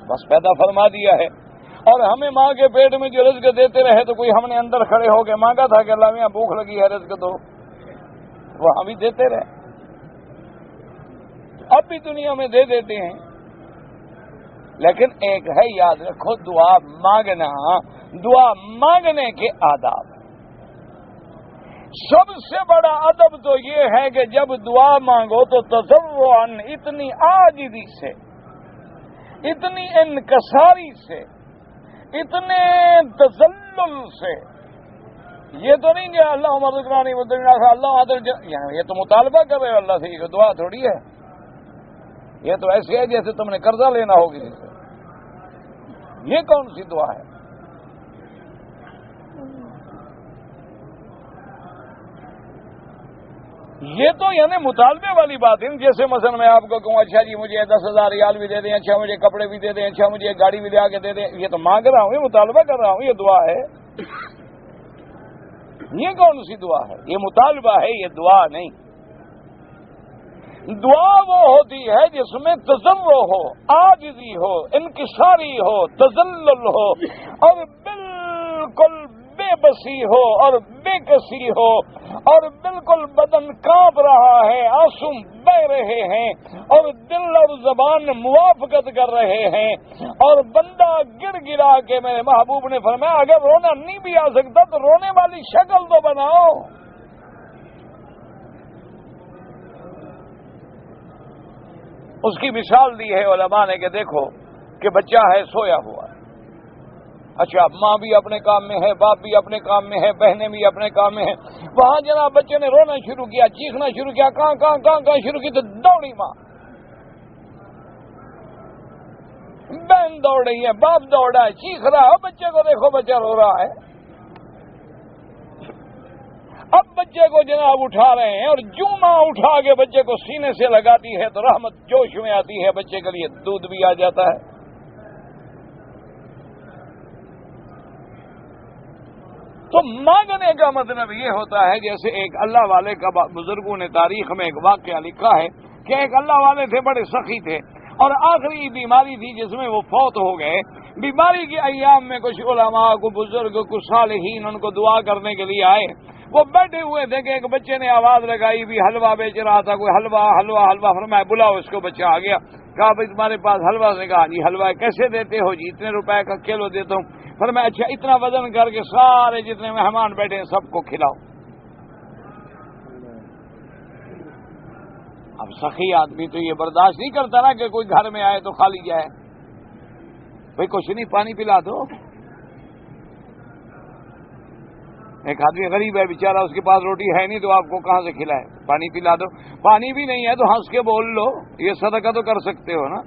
بس پیدا فرما دیا ہے، اور ہمیں ماں کے پیٹ میں جو رزق دیتے رہے تو کوئی ہم نے اندر کھڑے ہو کے مانگا تھا کہ اللہ میاں بھوک لگی ہے رزق دو؟ وہ ہم بھی دیتے رہے، اب بھی دنیا میں دے دیتے ہیں، لیکن ایک ہے یاد رکھو، دعا مانگنا، دعا مانگنے کے آداب۔ سب سے بڑا ادب تو یہ ہے کہ جب دعا مانگو تو تضرعاً، اتنی عاجزی سے، اتنی انکساری سے، اتنے تذلل سے، یہ تو نہیں کہ اللہ مدرکرانی اللہ، یہ تو مطالبہ کر رہے ہو اللہ سے، یہ دعا تھوڑی ہے، یہ تو ایسے ہے جیسے تم نے قرضہ لینا ہو کسی سے، یہ کون سی دعا ہے؟ یہ تو یعنی مطالبے والی بات ہے. جیسے مثلا میں آپ کو کہوں اچھا جی مجھے 10,000 ریال بھی دے دیں, اچھا مجھے کپڑے بھی دے دیں, اچھا مجھے گاڑی بھی لے کے دے دیں. یہ تو مانگ رہا ہوں, یہ مطالبہ کر رہا ہوں, یہ دعا ہے. یہ کون سی دعا ہے؟ یہ مطالبہ ہے, یہ دعا نہیں. دعا وہ ہوتی ہے جس میں تضرع ہو, عاجزی ہو, انکساری ہو, تذلل ہو, اور بالکل بے بسی ہو اور بے کسی ہو, اور بالکل بدن کانپ رہا ہے, آنسو بہ رہے ہیں, اور دل اور زبان موافقت کر رہے ہیں, اور بندہ گڑ گڑا کے, میرے محبوب نے فرمایا اگر رونا نہیں بھی آ سکتا تو رونے والی شکل تو بناؤ. اس کی مثال دی ہے علماء نے کہ دیکھو کہ بچہ ہے سویا ہوا ہے, اچھا ماں بھی اپنے کام میں ہے, باپ بھی اپنے کام میں ہے, بہنیں بھی اپنے کام میں ہیں. وہاں جناب بچے نے رونا شروع کیا, چیخنا شروع کیا, کہاں شروع کی, تو دوڑی ماں, بہن دوڑ رہی ہے, باپ دوڑ رہا ہے, چیخ رہا ہے, بچے کو دیکھو بچہ رو رہا ہے. اب بچے کو جناب اٹھا رہے ہیں, اور جو ماں اٹھا کے بچے کو سینے سے لگاتی ہے تو رحمت جوش میں آتی ہے, بچے کے لیے دودھ بھی آ جاتا ہے. تو مانگنے کا مطلب یہ ہوتا ہے, جیسے ایک اللہ والے کا بزرگوں نے تاریخ میں ایک واقعہ لکھا ہے کہ ایک اللہ والے تھے, بڑے سخی تھے, اور آخری بیماری تھی جس میں وہ فوت ہو گئے. بیماری کے ایام میں کچھ علماء کو بزرگ کچھ صالحین ان کو دعا کرنے کے لیے آئے. وہ بیٹھے ہوئے تھے کہ ایک بچے نے آواز لگائی, بھی حلوہ بیچ رہا تھا, کوئی حلوہ, فرمایا بلاؤ اس کو. بچہ آ گیا, کہا بھائی تمہارے پاس حلوہ؟ نے کہا جی حلوہ. کیسے دیتے ہو؟ جی اتنے روپے کا کلو دیتا ہوں. فرمایا اچھا اتنا وزن کر کے سارے جتنے مہمان بیٹھے ہیں سب کو کھلاؤ. اب سخی آدمی تو یہ برداشت نہیں کرتا نا کہ کوئی گھر میں آئے تو خالی جائے. بھائی کچھ نہیں, پانی پلا دو. ایک آدمی غریب ہے بیچارہ, اس کے پاس روٹی ہے نہیں تو آپ کو کہاں سے کھلائے؟ پانی پلا دو. پانی بھی نہیں ہے تو ہنس کے بول لو, یہ صدقہ تو کر سکتے ہو نا.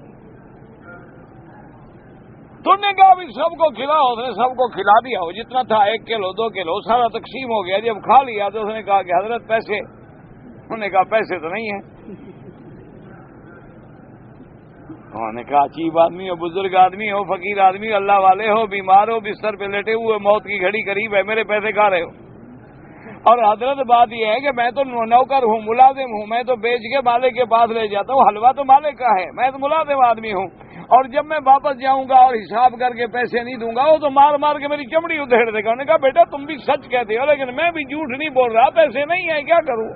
تو نے کہا بھی سب کو کھلاؤ. اس نے سب کو کھلا دیا, وہ جتنا تھا 1 کلو 2 کلو سارا تقسیم ہو گیا. جب کھا لیا تو اس نے کہا کہ حضرت پیسے؟ انہوں نے کہا پیسے تو نہیں ہیں. انہوں نے کہا عجیب آدمی ہو, بزرگ آدمی ہو, فقیر آدمی, اللہ والے ہو, بیمار ہو, بستر پہ لیٹے ہوئے, موت کی گھڑی قریب ہے, میرے پیسے کھا رہے ہو؟ اور حضرت بات یہ ہے کہ میں تو نوکر ہوں, ملازم ہوں, میں تو بیچ کے مالک کے پاس لے جاتا ہوں, حلوہ تو مالک کا ہے, میں تو ملازم آدمی ہوں. اور جب میں واپس جاؤں گا اور حساب کر کے پیسے نہیں دوں گا, وہ تو مار کے میری چمڑی ادھیڑ دے گا. انہوں نے کہا بیٹا تم بھی سچ کہتے ہو, لیکن میں بھی جھوٹ نہیں بول رہا, پیسے نہیں ہیں, کیا کروں؟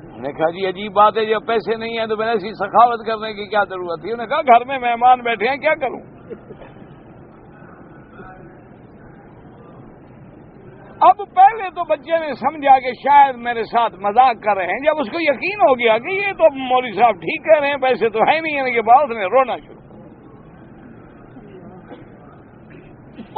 انہوں نے کہا جی عجیب بات ہے, جب پیسے نہیں ہیں تو میں ایسی سخاوت کرنے کی کیا ضرورت تھی؟ انہوں نے کہا گھر میں مہمان بیٹھے ہیں, کیا کروں؟ اب پہلے تو بچے نے سمجھا کہ شاید میرے ساتھ مذاق کر رہے ہیں. جب اس کو یقین ہو گیا کہ یہ تو مولوی صاحب ٹھیک کہہ رہے ہیں, پیسے تو ہے نہیں, کے بعد نے رونا شروع.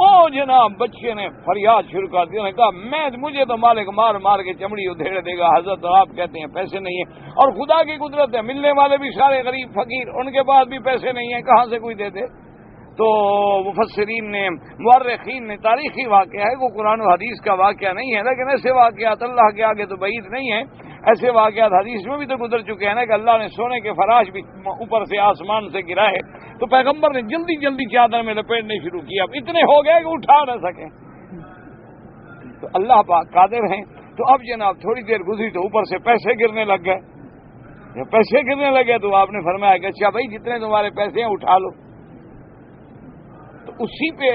او جناب بچے نے فریاد شروع کر دی. انہوں نے کہا مجھے تو مالک مار کے چمڑی ادھیڑ دے گا. حضرت آپ کہتے ہیں پیسے نہیں ہیں, اور خدا کی قدرت ہے ملنے والے بھی سارے غریب فقیر, ان کے پاس بھی پیسے نہیں ہیں, کہاں سے کوئی دے دے؟ تو مفسرین نے, مورخین نے, تاریخی واقعہ ہے, وہ قرآن و حدیث کا واقعہ نہیں ہے, لیکن ایسے واقعات اللہ کے آگے تو بعید نہیں ہے. ایسے واقعات حدیث میں بھی تو گزر چکے ہیں نا کہ اللہ نے سونے کے فراش بھی اوپر سے آسمان سے گرائے تو پیغمبر نے جلدی جلدی چادر میں لپیٹنے شروع کیا. اب اتنے ہو گئے کہ اٹھا نہ سکیں. تو اللہ پاک قادر ہیں. تو اب جناب تھوڑی دیر گزری تو اوپر سے پیسے گرنے لگ گئے. جب پیسے گرنے لگے تو آپ نے فرمایا کہ اچھا بھائی جتنے تمہارے پیسے ہیں اٹھا لو. تو اسی پہ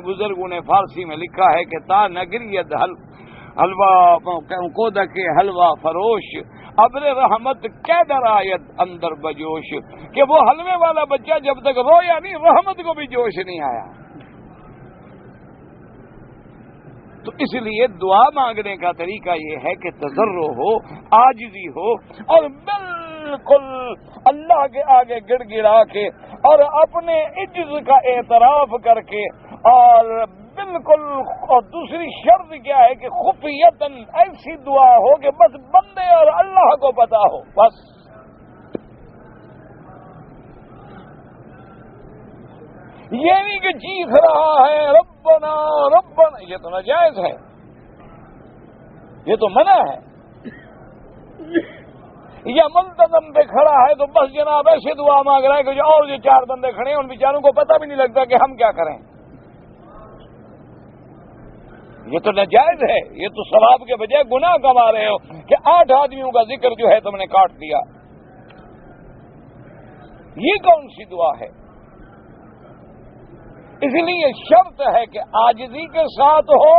بزرگوں نے فارسی میں لکھا ہے کہ تا نگریت حلوہ کودا کے حلوہ فروش ابر رحمت کی درایت اندر بجوش, کہ وہ حلوے والا بچہ جب تک رویا نہیں رحمت کو بھی جوش نہیں آیا. تو اس لیے دعا مانگنے کا طریقہ یہ ہے کہ تضرع ہو, عاجزی ہو, اور بالکل اللہ کے آگے گڑ گڑا کے اور اپنے عجز کا اعتراف کر کے, اور بالکل. اور دوسری شرط کیا ہے کہ خفیتاً ایسی دعا ہو کہ بس بندے اور اللہ کو پتا ہو. بس یہ نہیں کہ چیخ رہا ہے ربنا ربنا، یہ تو ناجائز ہے، یہ تو منع ہے۔ یا منتظم پہ کھڑا ہے تو بس جناب ایسے دعا مانگ رہا ہے کہ جو اور جو چار بندے کھڑے ہیں ان بیچاروں کو پتہ بھی نہیں لگتا کہ ہم کیا کریں۔ یہ تو ناجائز ہے، یہ تو ثواب کے بجائے گناہ کما رہے ہو کہ 8 آدمیوں کا ذکر جو ہے تم نے کاٹ دیا۔ یہ کون سی دعا ہے؟ اس لیے شرط ہے کہ عاجزی کے ساتھ ہو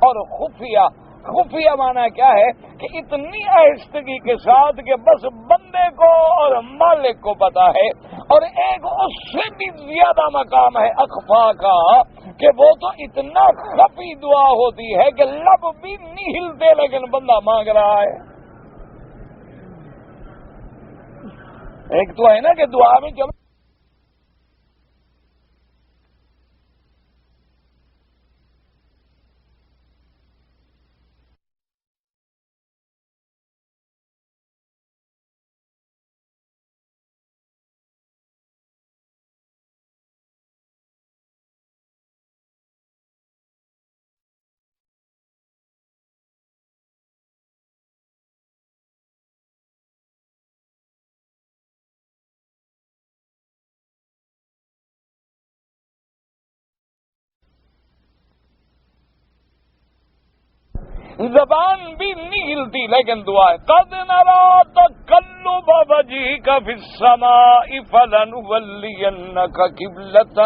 اور خفیہ معنی کیا ہے کہ اتنی آہستگی کے ساتھ کہ بس بندے کو اور مالک کو پتا ہے، اور ایک اس سے بھی زیادہ مقام ہے اخفا کا کہ وہ تو اتنا خفی دعا ہوتی ہے کہ لب بھی نہیں ہلتے لیکن بندہ مانگ رہا ہے۔ ایک تو ہے نا کہ دعا میں چلو زبان بھی نہیں ہلتی لیکن دعا ہے۔ قد نرى تقلب وجهك في السماء فلنولينك قبلة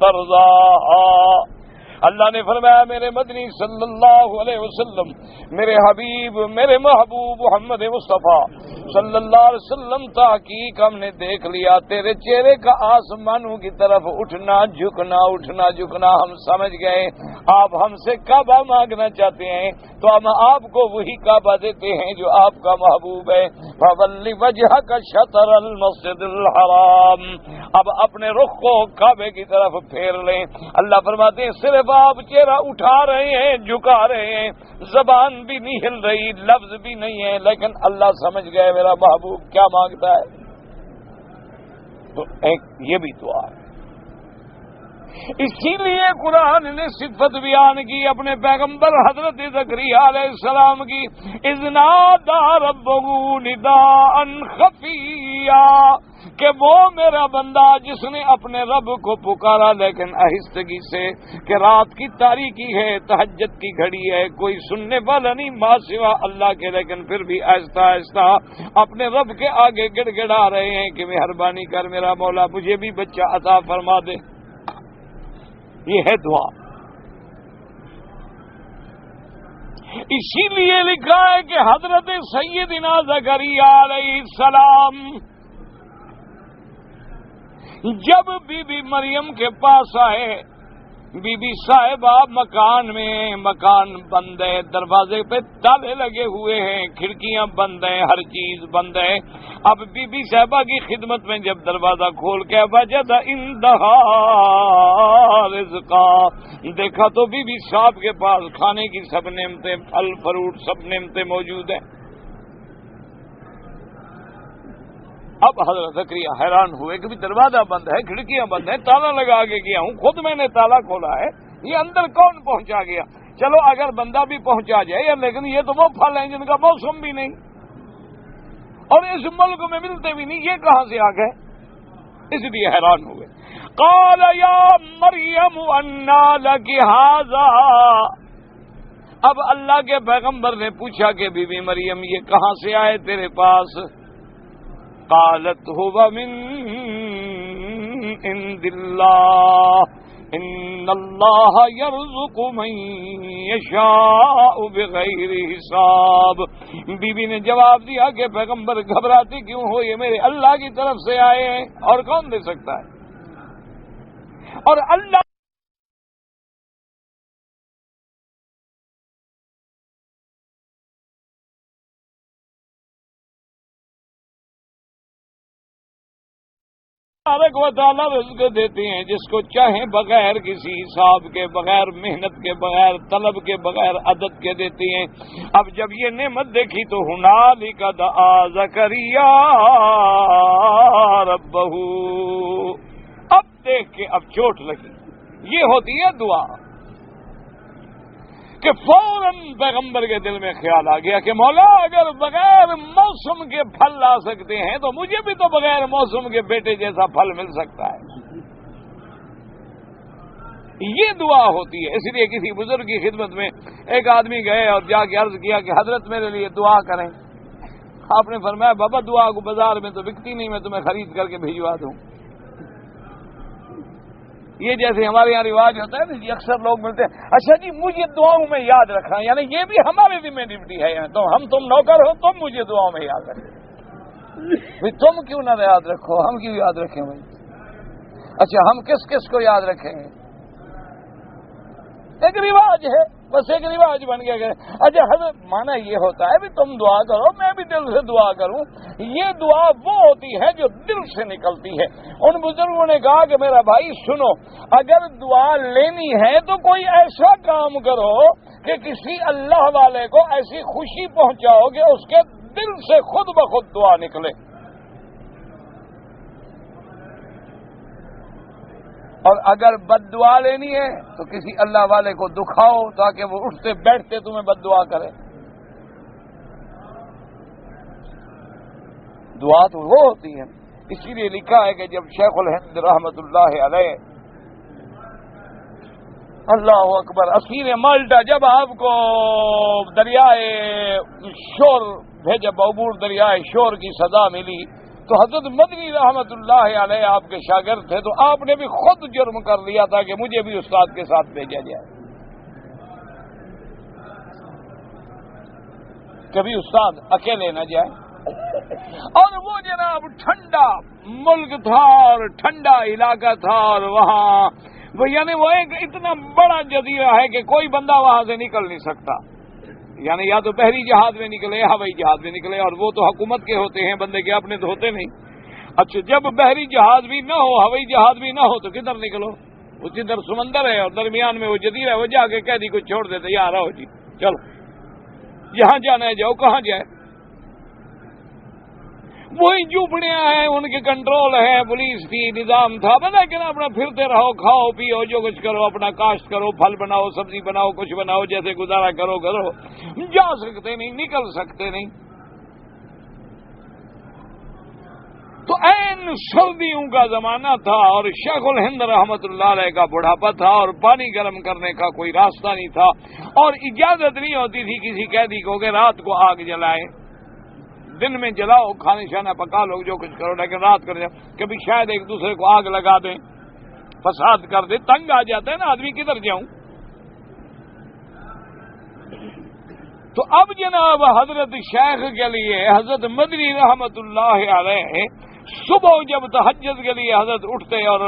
ترضاها۔ اللہ نے فرمایا میرے مدنی صلی اللہ علیہ وسلم، میرے حبیب میرے محبوب محمد مصطفیٰ صلی اللہ علیہ وسلم، تحقیق ہم نے دیکھ لیا تیرے چہرے کا آسمانوں کی طرف اٹھنا جھکنا ہم سمجھ گئے۔ آپ ہم سے کعبہ مانگنا چاہتے ہیں تو ہم آپ کو وہی کعبہ دیتے ہیں جو آپ کا محبوب ہے۔ فَوَلِّ وَجْهَكَ شَطْرَ الْمَسْجِدِ الْحَرَامِ، اب اپنے رخ کو کعبے کی طرف پھیر لیں۔ اللہ فرماتے ہیں صرف آپ چہرہ اٹھا رہے ہیں، جھکا رہے ہیں، زبان بھی نہیں ہل رہی، لفظ بھی نہیں ہے، لیکن اللہ سمجھ گئے میرا محبوب کیا مانگتا ہے۔ تو ایک یہ بھی دعا ہے۔ اسی لیے قرآن نے صفت بیان کی اپنے پیغمبر حضرت زکریا علیہ السلام کی، اذ نادى ربه نداء خفیا، کہ وہ میرا بندہ جس نے اپنے رب کو پکارا لیکن آہستگی سے، کہ رات کی تاریکی ہے، تہجد کی گھڑی ہے، کوئی سننے والا نہیں ماں سوا اللہ کے، لیکن پھر بھی آہستہ آہستہ اپنے رب کے آگے گڑ گڑا رہے ہیں کہ مہربانی کر میرا مولا مجھے بھی بچہ عطا فرما دے۔ یہ ہے دعا۔ اسی لیے لکھا ہے کہ حضرت سیدنا زکریا علیہ السلام جب بی بی مریم کے پاس آئے، بی بی صاحبہ مکان بند ہے، دروازے پہ تالے لگے ہوئے ہیں، کھڑکیاں بند ہیں، ہر چیز بند ہے۔ اب بی بی صاحبہ کی خدمت میں جب دروازہ کھول کے وجد عندہا رزقا، دیکھا تو بی بی صاحب کے پاس کھانے کی سب نعمتیں، پھل فروٹ سب نعمتیں موجود ہیں۔ اب حضرت زکریا حیران ہوئے کہ دروازہ بند ہے، کھڑکیاں بند ہیں، تالا لگا کے گیا ہوں، خود میں نے تالا کھولا ہے، یہ اندر کون پہنچا گیا؟ چلو اگر بندہ بھی پہنچا جائے، لیکن یہ تو وہ پھل ہیں جن کا موسم بھی نہیں اور اس ملک میں ملتے بھی نہیں، یہ کہاں سے آ گئے؟ اس لیے حیران ہوئے۔ قال یا مریم انا لک ھذا، اب اللہ کے پیغمبر نے پوچھا کہ بی بی مریم یہ کہاں سے آئے تیرے پاس؟ قالت هو من عند اللہ ان اللہ یرزق من یشاء بغیر حساب۔ بی بی نے جواب دیا کہ پیغمبر گھبراتے کیوں ہو، یہ میرے اللہ کی طرف سے آئے ہیں اور کون دے سکتا ہے، اور اللہ تبارک و تعالیٰ رزق دیتے ہیں جس کو چاہیں، بغیر کسی حساب کے، بغیر محنت کے، بغیر طلب کے، بغیر عدد کے دیتے ہیں۔ اب جب یہ نعمت دیکھی تو ہنالک دعا زکریا ربہ، دیکھ کے اب چوٹ لگی. یہ ہوتی ہے دعا کہ فوراً پیغمبر کے دل میں خیال آ گیا کہ مولا اگر بغیر موسم کے پھل لا سکتے ہیں تو مجھے بھی تو بغیر موسم کے بیٹے جیسا پھل مل سکتا ہے. یہ دعا ہوتی ہے. اس لیے کسی بزرگ کی خدمت میں ایک آدمی گئے اور جا کے عرض کیا کہ حضرت میرے لیے دعا کریں. آپ نے فرمایا بابا دعا کو بازار میں تو بکتی نہیں, میں تمہیں خرید کر کے بھیجوا دوں. یہ جیسے ہمارے یہاں رواج ہوتا ہے نا جی, اکثر لوگ ملتے ہیں اچھا جی مجھے دعاؤں میں یاد رکھنا, یعنی یہ بھی ہمارے ذمہ ڈیوٹی ہے. تو ہم تم نوکر ہو, تم مجھے دعاؤں میں یاد رکھو. تم کیوں نہ یاد رکھو, ہم کیوں یاد رکھیں بھائی. اچھا ہم کس کس کو یاد رکھیں گے؟ ایک رواج ہے, بس ایک رواج بن گیا. اچھا حضرت مانا یہ ہوتا ہے بھی تم دعا کرو, میں بھی دل سے دعا کروں. یہ دعا وہ ہوتی ہے جو دل سے نکلتی ہے. ان بزرگوں نے کہا کہ میرا بھائی سنو, اگر دعا لینی ہے تو کوئی ایسا کام کرو کہ کسی اللہ والے کو ایسی خوشی پہنچاؤ کہ اس کے دل سے خود بخود دعا نکلے. اور اگر بد دعا لینی ہے تو کسی اللہ والے کو دکھاؤ تاکہ وہ اٹھتے بیٹھتے تمہیں بد دعا کرے. دعا تو وہ ہوتی ہے. اسی لیے لکھا ہے کہ جب شیخ الہند رحمت اللہ علیہ, اللہ اکبر, اسیر مالٹا جب آپ کو دریائے شور بھیجا, بعبور دریائے شور کی سزا ملی, تو حضرت مدنی رحمت اللہ علیہ آپ کے شاگرد تھے, تو آپ نے بھی خود جرم کر لیا تھا کہ مجھے بھی استاد کے ساتھ بھیجا جائے. کبھی استاد اکیلے نہ جائے. اور وہ جناب ٹھنڈا ملک تھا اور ٹھنڈا علاقہ تھا, اور وہاں یعنی وہ ایک اتنا بڑا جزیرہ ہے کہ کوئی بندہ وہاں سے نکل نہیں سکتا. یعنی یا تو بحری جہاز میں نکلے, ہوائی جہاز میں نکلے, اور وہ تو حکومت کے ہوتے ہیں, بندے کے اپنے تو ہوتے نہیں. اچھا جب بحری جہاز بھی نہ ہو, ہوائی جہاز بھی نہ ہو, تو کدھر نکلو؟ وہ جدھر سمندر ہے اور درمیان میں وہ جزیرہ ہے, وہ جا کے قیدی کو چھوڑ دیتے, یہاں رہو جی, چلو جہاں جانا ہے جاؤ. کہاں جائے؟ وہی جھوپڑیاں ہیں, ان کے کنٹرول ہے, پولیس تھی, نظام تھا, لیکن اپنا پھرتے رہو, کھاؤ پیو, جو کچھ کرو, اپنا کاشت کرو, پھل بناؤ, سبزی بناؤ, کچھ بناؤ, جیسے گزارا کرو. جا سکتے نہیں, نکل سکتے نہیں. تو عین سردیوں کا زمانہ تھا, اور شیخ الہند رحمت اللہ علیہ کا بڑھاپا تھا, اور پانی گرم کرنے کا کوئی راستہ نہیں تھا, اور اجازت نہیں ہوتی تھی کسی قیدی کو کہ رات کو آگ جلائے. دن میں جلاؤ, کھانے شانا پکا لو, جو کچھ کرو, لیکن رات کر جاؤ. کبھی شاید ایک دوسرے کو آگ لگا دیں, فساد کر دے, تنگ آ جاتا ہے نا آدمی, کدھر جاؤں. تو اب جناب حضرت شیخ کے لیے حضرت مدنی رحمت اللہ علیہ صبح جب تہجد کے لیے حضرت اٹھتے اور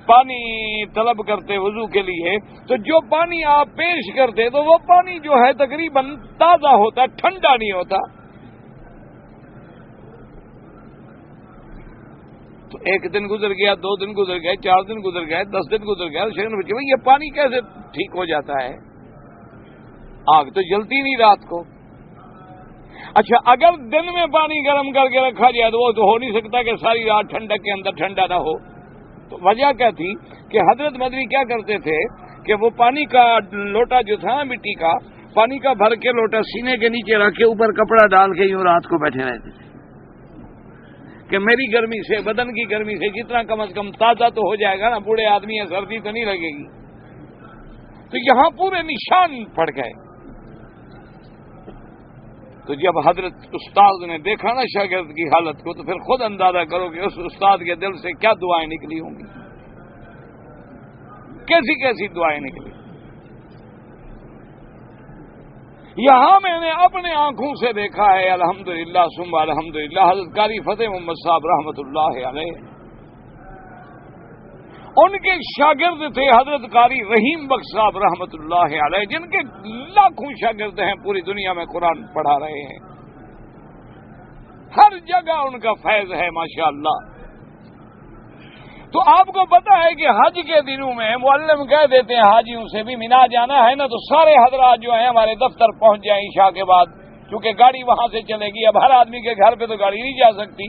پانی طلب کرتے وضو کے لیے, تو جو پانی آپ پیش کرتے تو وہ پانی جو ہے تقریباً تازہ ہوتا, ٹھنڈا نہیں ہوتا. تو ایک دن گزر گیا, 2 دن گزر گئے, 4 دن گزر گئے, 10 دن گزر گئے. شیخ نے پوچھا یہ پانی کیسے ٹھیک ہو جاتا ہے؟ آگ تو جلتی نہیں رات کو. اچھا اگر دن میں پانی گرم کر کے رکھا جائے تو وہ تو ہو نہیں سکتا کہ ساری رات ٹھنڈک کے اندر ٹھنڈا نہ ہو. تو وجہ کیا تھی کہ حضرت مدنی کیا کرتے تھے کہ وہ پانی کا لوٹا جو تھا مٹی کا, پانی کا بھر کے لوٹا سینے کے نیچے رکھ کے اوپر کپڑا ڈال کے یوں رات کو بیٹھے رہتے تھے کہ میری گرمی سے, بدن کی گرمی سے جتنا کم از کم تازہ تو ہو جائے گا نا, بوڑھے آدمی ہے, سردی تو نہیں لگے گی. تو یہاں پورے نشان پڑ گئے. تو جب حضرت استاد نے دیکھا نا شاگرد کی حالت کو, تو پھر خود اندازہ کرو کہ اس استاد کے دل سے کیا دعائیں نکلی ہوں گی, کیسی کیسی دعائیں نکلی. یہاں میں نے اپنے آنکھوں سے دیکھا ہے, الحمدللہ ثم الحمدللہ, حضرت قاری فتح محمد صاحب رحمت اللہ علیہ, ان کے شاگرد تھے حضرت قاری رحیم بخش صاحب رحمت اللہ علیہ, جن کے لاکھوں شاگرد ہیں, پوری دنیا میں قرآن پڑھا رہے ہیں, ہر جگہ ان کا فیض ہے ماشاءاللہ. تو آپ کو پتا ہے کہ حج کے دنوں میں معلم کہہ دیتے ہیں حاجیوں سے بھی مینا جانا ہے نا, تو سارے حضرات جو ہیں ہمارے دفتر پہنچ جائیں عشاء کے بعد, کیونکہ گاڑی وہاں سے چلے گی. اب ہر آدمی کے گھر پہ تو گاڑی نہیں جا سکتی.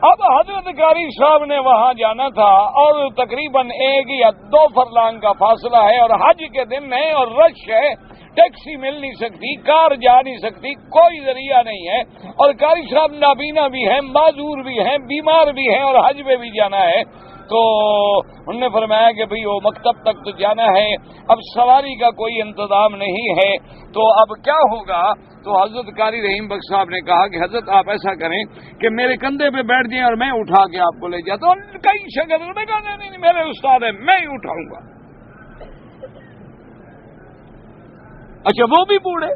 اب حضرت قاری صاحب نے وہاں جانا تھا اور تقریباً 1 یا 2 فرلانگ کا فاصلہ ہے اور حج کے دن ہے اور رش ہے، ٹیکسی مل نہیں سکتی، کار جا نہیں سکتی، کوئی ذریعہ نہیں ہے، اور قاری صاحب نابینا بھی ہیں، معذور بھی ہیں، بیمار بھی ہیں اور حج پہ بھی جانا ہے۔ تو انہوں نے فرمایا کہ بھئی وہ مکتب تک تو جانا ہے، اب سواری کا کوئی انتظام نہیں ہے، تو اب کیا ہوگا؟ تو حضرت قاری رحیم بخش صاحب نے کہا کہ حضرت آپ ایسا کریں کہ میرے کندھے پہ بیٹھ جائیں اور میں اٹھا کے آپ کو لے جاتا ہوں۔ کئی شکل میں کہا نہیں میرے استاد ہے، میں ہی اٹھاؤں گا۔ اچھا وہ بھی بوڑھے،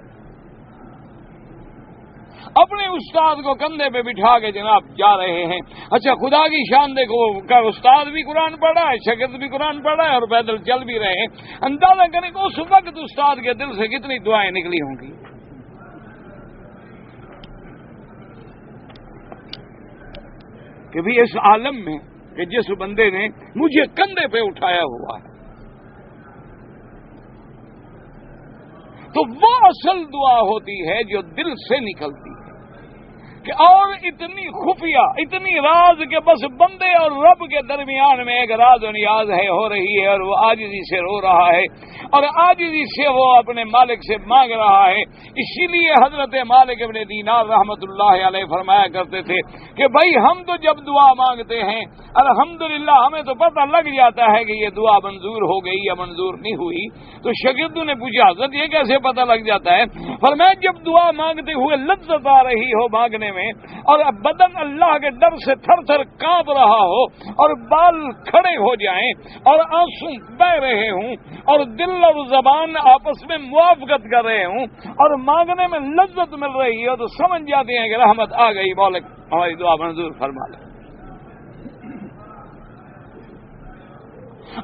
اپنے استاد کو کندھے پہ بٹھا کے جناب جا رہے ہیں۔ اچھا خدا کی شان دیکھو کہ استاد بھی قرآن پڑھ رہا ہے، شاگرد بھی قرآن پڑھ رہا ہے اور پیدل چل بھی رہے ہیں۔ اندازہ کریں کہ اس وقت استاد کے دل سے کتنی دعائیں نکلی ہوں گی۔ کہ بھی اس عالم میں کہ جس بندے نے مجھے کندھے پہ اٹھایا ہوا ہے، تو وہ اصل دعا ہوتی ہے جو دل سے نکلتی ہے، کہ اور اتنی خفیہ، اتنی راز کہ بس بندے اور رب کے درمیان میں ایک راز و نیاز ہے، ہو رہی ہے، اور وہ عاجزی سے رو رہا ہے اور عاجزی سے وہ اپنے مالک سے مانگ رہا ہے۔ اسی لیے حضرت مالک ابن دینار رحمت اللہ علیہ فرمایا کرتے تھے کہ بھائی ہم تو جب دعا مانگتے ہیں الحمدللہ ہمیں تو پتہ لگ جاتا ہے کہ یہ دعا منظور ہو گئی یا منظور نہیں ہوئی۔ تو شاگردوں نے پوچھا حضرت یہ کیسے پتہ لگ جاتا ہے؟ فرمایا جب دعا مانگتے ہوئے لذت آ رہی ہو مانگنے میں اور بدن اللہ کے ڈر سے تھر تھر کانپ رہا ہو اور بال کھڑے ہو جائیں اور آنسو بہ رہے ہوں اور دل اور زبان آپس میں موافقت کر رہے ہوں اور مانگنے میں لذت مل رہی ہو، تو سمجھ جاتے ہیں کہ رحمت آ گئی، مالک ہماری دعا منظور فرما لے۔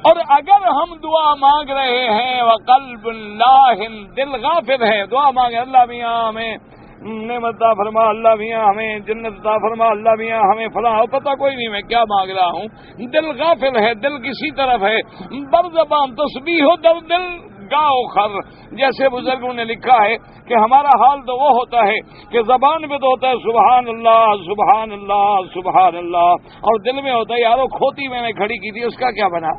اور اگر ہم دعا مانگ رہے ہیں وقلب لاہن، دل غافل ہے، دعا مانگے اللہ میاں ہمیں نعمت عطا فرما، اللہ میاں ہمیں جنت عطا فرما، اللہ میاں ہمیں فلاں، پتہ کوئی نہیں میں کیا مانگ رہا ہوں، دل غافل ہے، دل کسی طرف ہے، بر زبان تسبیح ہو در دل گاؤ خر، جیسے بزرگوں نے لکھا ہے کہ ہمارا حال تو وہ ہوتا ہے کہ زبان پہ تو ہوتا ہے سبحان اللہ سبحان اللہ سبحان اللہ، اور دل میں ہوتا ہے یارو کھوتی میں نے کھڑی کی تھی اس کا کیا بنا؟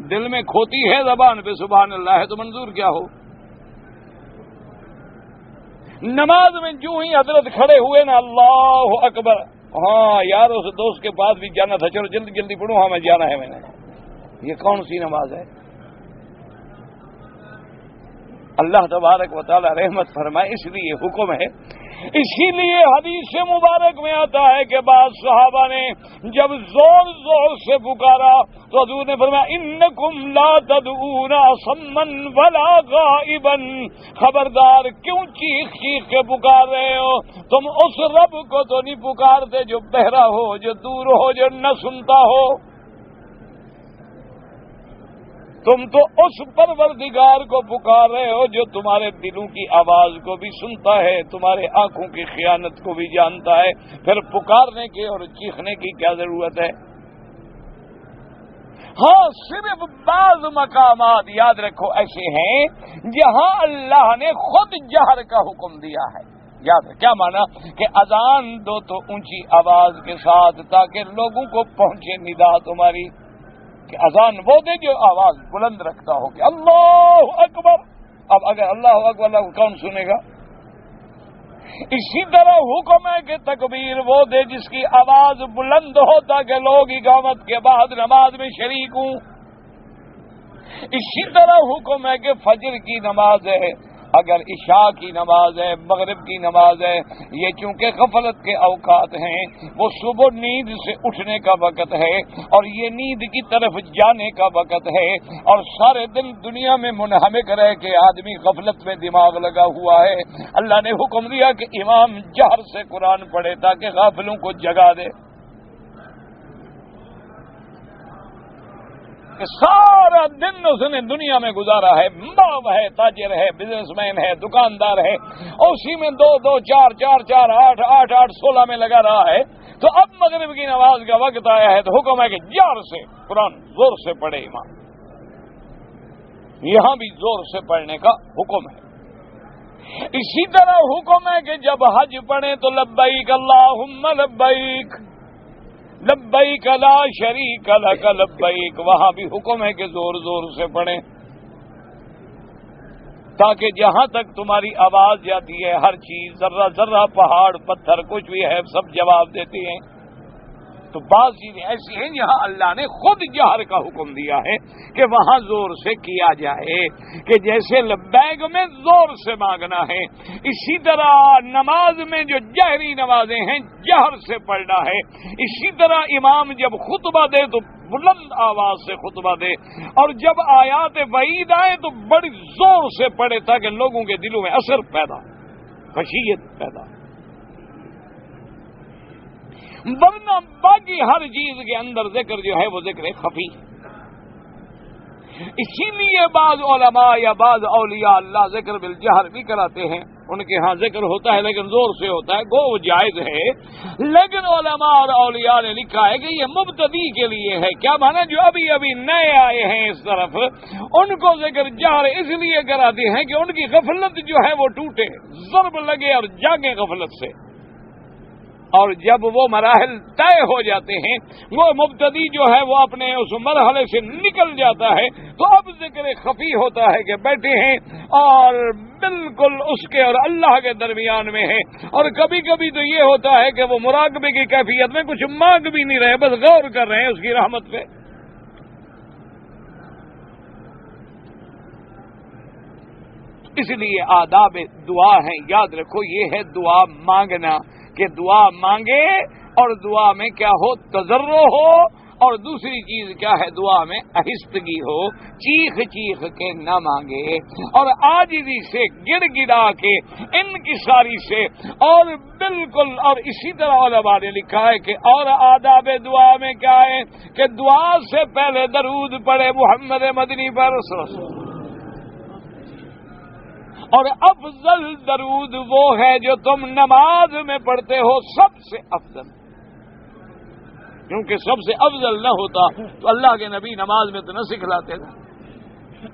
دل میں کھوتی ہے، زبان پہ سبحان اللہ ہے، تو منظور کیا ہو؟ نماز میں جو ہی حضرت کھڑے ہوئے نا اللہ اکبر، ہاں یار اس دوست کے پاس بھی جانا تھا، چلو جلدی جلدی پڑھو، ہاں میں جانا ہے میں نے۔ یہ کون سی نماز ہے؟ اللہ تبارک و تعالی رحمت فرمائے، اس لیے حکم ہے۔ اسی لیے حدیث مبارک میں آتا ہے کہ بعض صحابہ نے جب زور زور سے پکارا تو حضور نے فرمایا انکم لا تدعون صمن ولا غائبا، خبردار کیوں چیخ چیخ کے پکار رہے ہو؟ تم اس رب کو تو نہیں پکارتے جو بہرا ہو، جو دور ہو، جو نہ سنتا ہو، تم تو اس پروردگار کو پکار رہے ہو جو تمہارے دلوں کی آواز کو بھی سنتا ہے، تمہارے آنکھوں کی خیانت کو بھی جانتا ہے، پھر پکارنے کی اور چیخنے کی کیا ضرورت ہے؟ ہاں صرف بعض مقامات یاد رکھو ایسے ہیں جہاں اللہ نے خود جہر کا حکم دیا ہے۔ یاد کیا مانا؟ کہ اذان دو تو اونچی آواز کے ساتھ تاکہ لوگوں کو پہنچے ندا تمہاری، کہ اذان وہ دے جو آواز بلند رکھتا ہو کہ اللہ اکبر۔ اب اگر اللہ اکبر کون سنے گا؟ اسی طرح حکم ہے کہ تکبیر وہ دے جس کی آواز بلند ہو تاکہ لوگ اقامت کے بعد نماز میں شریک ہوں۔ اسی طرح حکم ہے کہ فجر کی نماز ہے، اگر عشاء کی نماز ہے، مغرب کی نماز ہے، یہ چونکہ غفلت کے اوقات ہیں، وہ صبح نیند سے اٹھنے کا وقت ہے اور یہ نیند کی طرف جانے کا وقت ہے، اور سارے دن دنیا میں منہمک رہ کے آدمی غفلت میں دماغ لگا ہوا ہے۔ اللہ نے حکم دیا کہ امام جہر سے قرآن پڑھے تاکہ غافلوں کو جگا دے، کہ سارا دن اس نے دنیا میں گزارا ہے، باپ ہے، تاجر ہے، بزنس مین ہے، دکاندار ہے، اور اسی میں 2 2 4 4 4 8 8 8 16 میں لگا رہا ہے۔ تو اب مغرب کی نماز کا وقت آیا ہے تو حکم ہے کہ جار سے قرآن زور سے پڑھے امام، یہاں بھی زور سے پڑھنے کا حکم ہے۔ اسی طرح حکم ہے کہ جب حج پڑھیں تو لبیک اللہم لبیک، لبیک لا شریک لک لبیک، وہاں بھی حکم ہے کہ زور زور سے پڑھیں، تاکہ جہاں تک تمہاری آواز جاتی ہے ہر چیز، ذرہ ذرہ، پہاڑ پتھر کچھ بھی ہے، سب جواب دیتے ہیں۔ تو بعض چیزیں ایسی ہیں جہاں اللہ نے خود جہر کا حکم دیا ہے کہ وہاں زور سے کیا جائے، کہ جیسے لبیک میں زور سے مانگنا ہے، اسی طرح نماز میں جو جہری نمازیں ہیں جہر سے پڑھنا ہے، اسی طرح امام جب خطبہ دے تو بلند آواز سے خطبہ دے، اور جب آیات وعید آئے تو بڑی زور سے پڑھے تاکہ لوگوں کے دلوں میں اثر پیدا، خشیت پیدا، ورنہ باقی ہر چیز کے اندر ذکر جو ہے وہ ذکر خفی۔ اسی لیے بعض علماء یا بعض اولیاء اللہ ذکر بالجہر بھی کراتے ہیں، ان کے ہاں ذکر ہوتا ہے لیکن زور سے ہوتا ہے، گو وہ جائز ہے، لیکن علماء اور اولیاء نے لکھا ہے کہ یہ مبتدی کے لیے ہے۔ کیا مانا؟ جو ابھی ابھی نئے آئے ہیں اس طرف، ان کو ذکر جہر اس لیے کراتے ہیں کہ ان کی غفلت جو ہے وہ ٹوٹے، ضرب لگے اور جاگیں غفلت سے، اور جب وہ مراحل طے ہو جاتے ہیں، وہ مبتدی جو ہے وہ اپنے اس مرحلے سے نکل جاتا ہے، تو اب ذکر خفی ہوتا ہے کہ بیٹھے ہیں اور بالکل اس کے اور اللہ کے درمیان میں ہے، اور کبھی کبھی تو یہ ہوتا ہے کہ وہ مراقبے کی کیفیت میں کچھ مانگ بھی نہیں رہے، بس غور کر رہے ہیں اس کی رحمت پہ۔ اس لیے آداب دعا ہیں، یاد رکھو، یہ ہے دعا مانگنا، کہ دعا مانگے اور دعا میں کیا ہو؟ تضرع ہو، اور دوسری چیز کیا ہے؟ دعا میں آہستگی ہو، چیخ چیخ کے نہ مانگے، اور عاجزی سے، گڑ گڑا کے، انکساری سے، اور بالکل، اور اسی طرح علماء نے لکھا ہے کہ اور آداب دعا میں کیا ہے کہ دعا سے پہلے درود پڑھے محمد مدنی پر، اور افضل درود وہ ہے جو تم نماز میں پڑھتے ہو، سب سے افضل، کیونکہ سب سے افضل نہ ہوتا تو اللہ کے نبی نماز میں تو نہ سکھلاتے تھے۔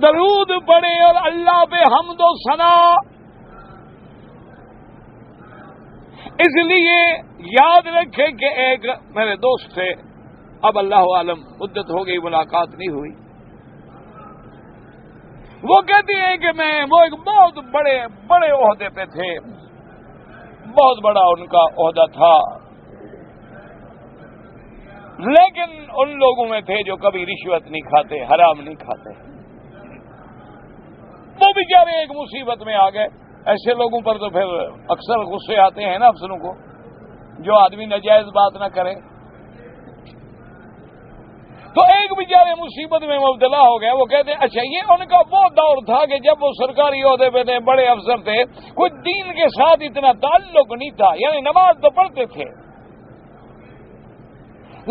درود پڑھے اور اللہ پہ حمد و ثنا، اس لیے یاد رکھے کہ ایک میرے دوست تھے، اب اللہ عالم مدت ہو گئی ملاقات نہیں ہوئی، وہ کہتی ہیں کہ وہ ایک بہت بڑے عہدے پہ تھے، بہت بڑا ان کا عہدہ تھا، لیکن ان لوگوں میں تھے جو کبھی رشوت نہیں کھاتے، حرام نہیں کھاتے، وہ بیچارے ایک مصیبت میں آ گئے۔ ایسے لوگوں پر تو پھر اکثر غصے آتے ہیں نا افسروں کو، جو آدمی ناجائز بات نہ کرے، تو ایک بیچارے مصیبت میں مبتلا ہو گئے۔ وہ کہتے ہیں اچھا یہ ان کا وہ دور تھا کہ جب وہ سرکاری عہدے پہ تھے، بڑے افسر تھے، کوئی دین کے ساتھ اتنا تعلق نہیں تھا، یعنی نماز تو پڑھتے تھے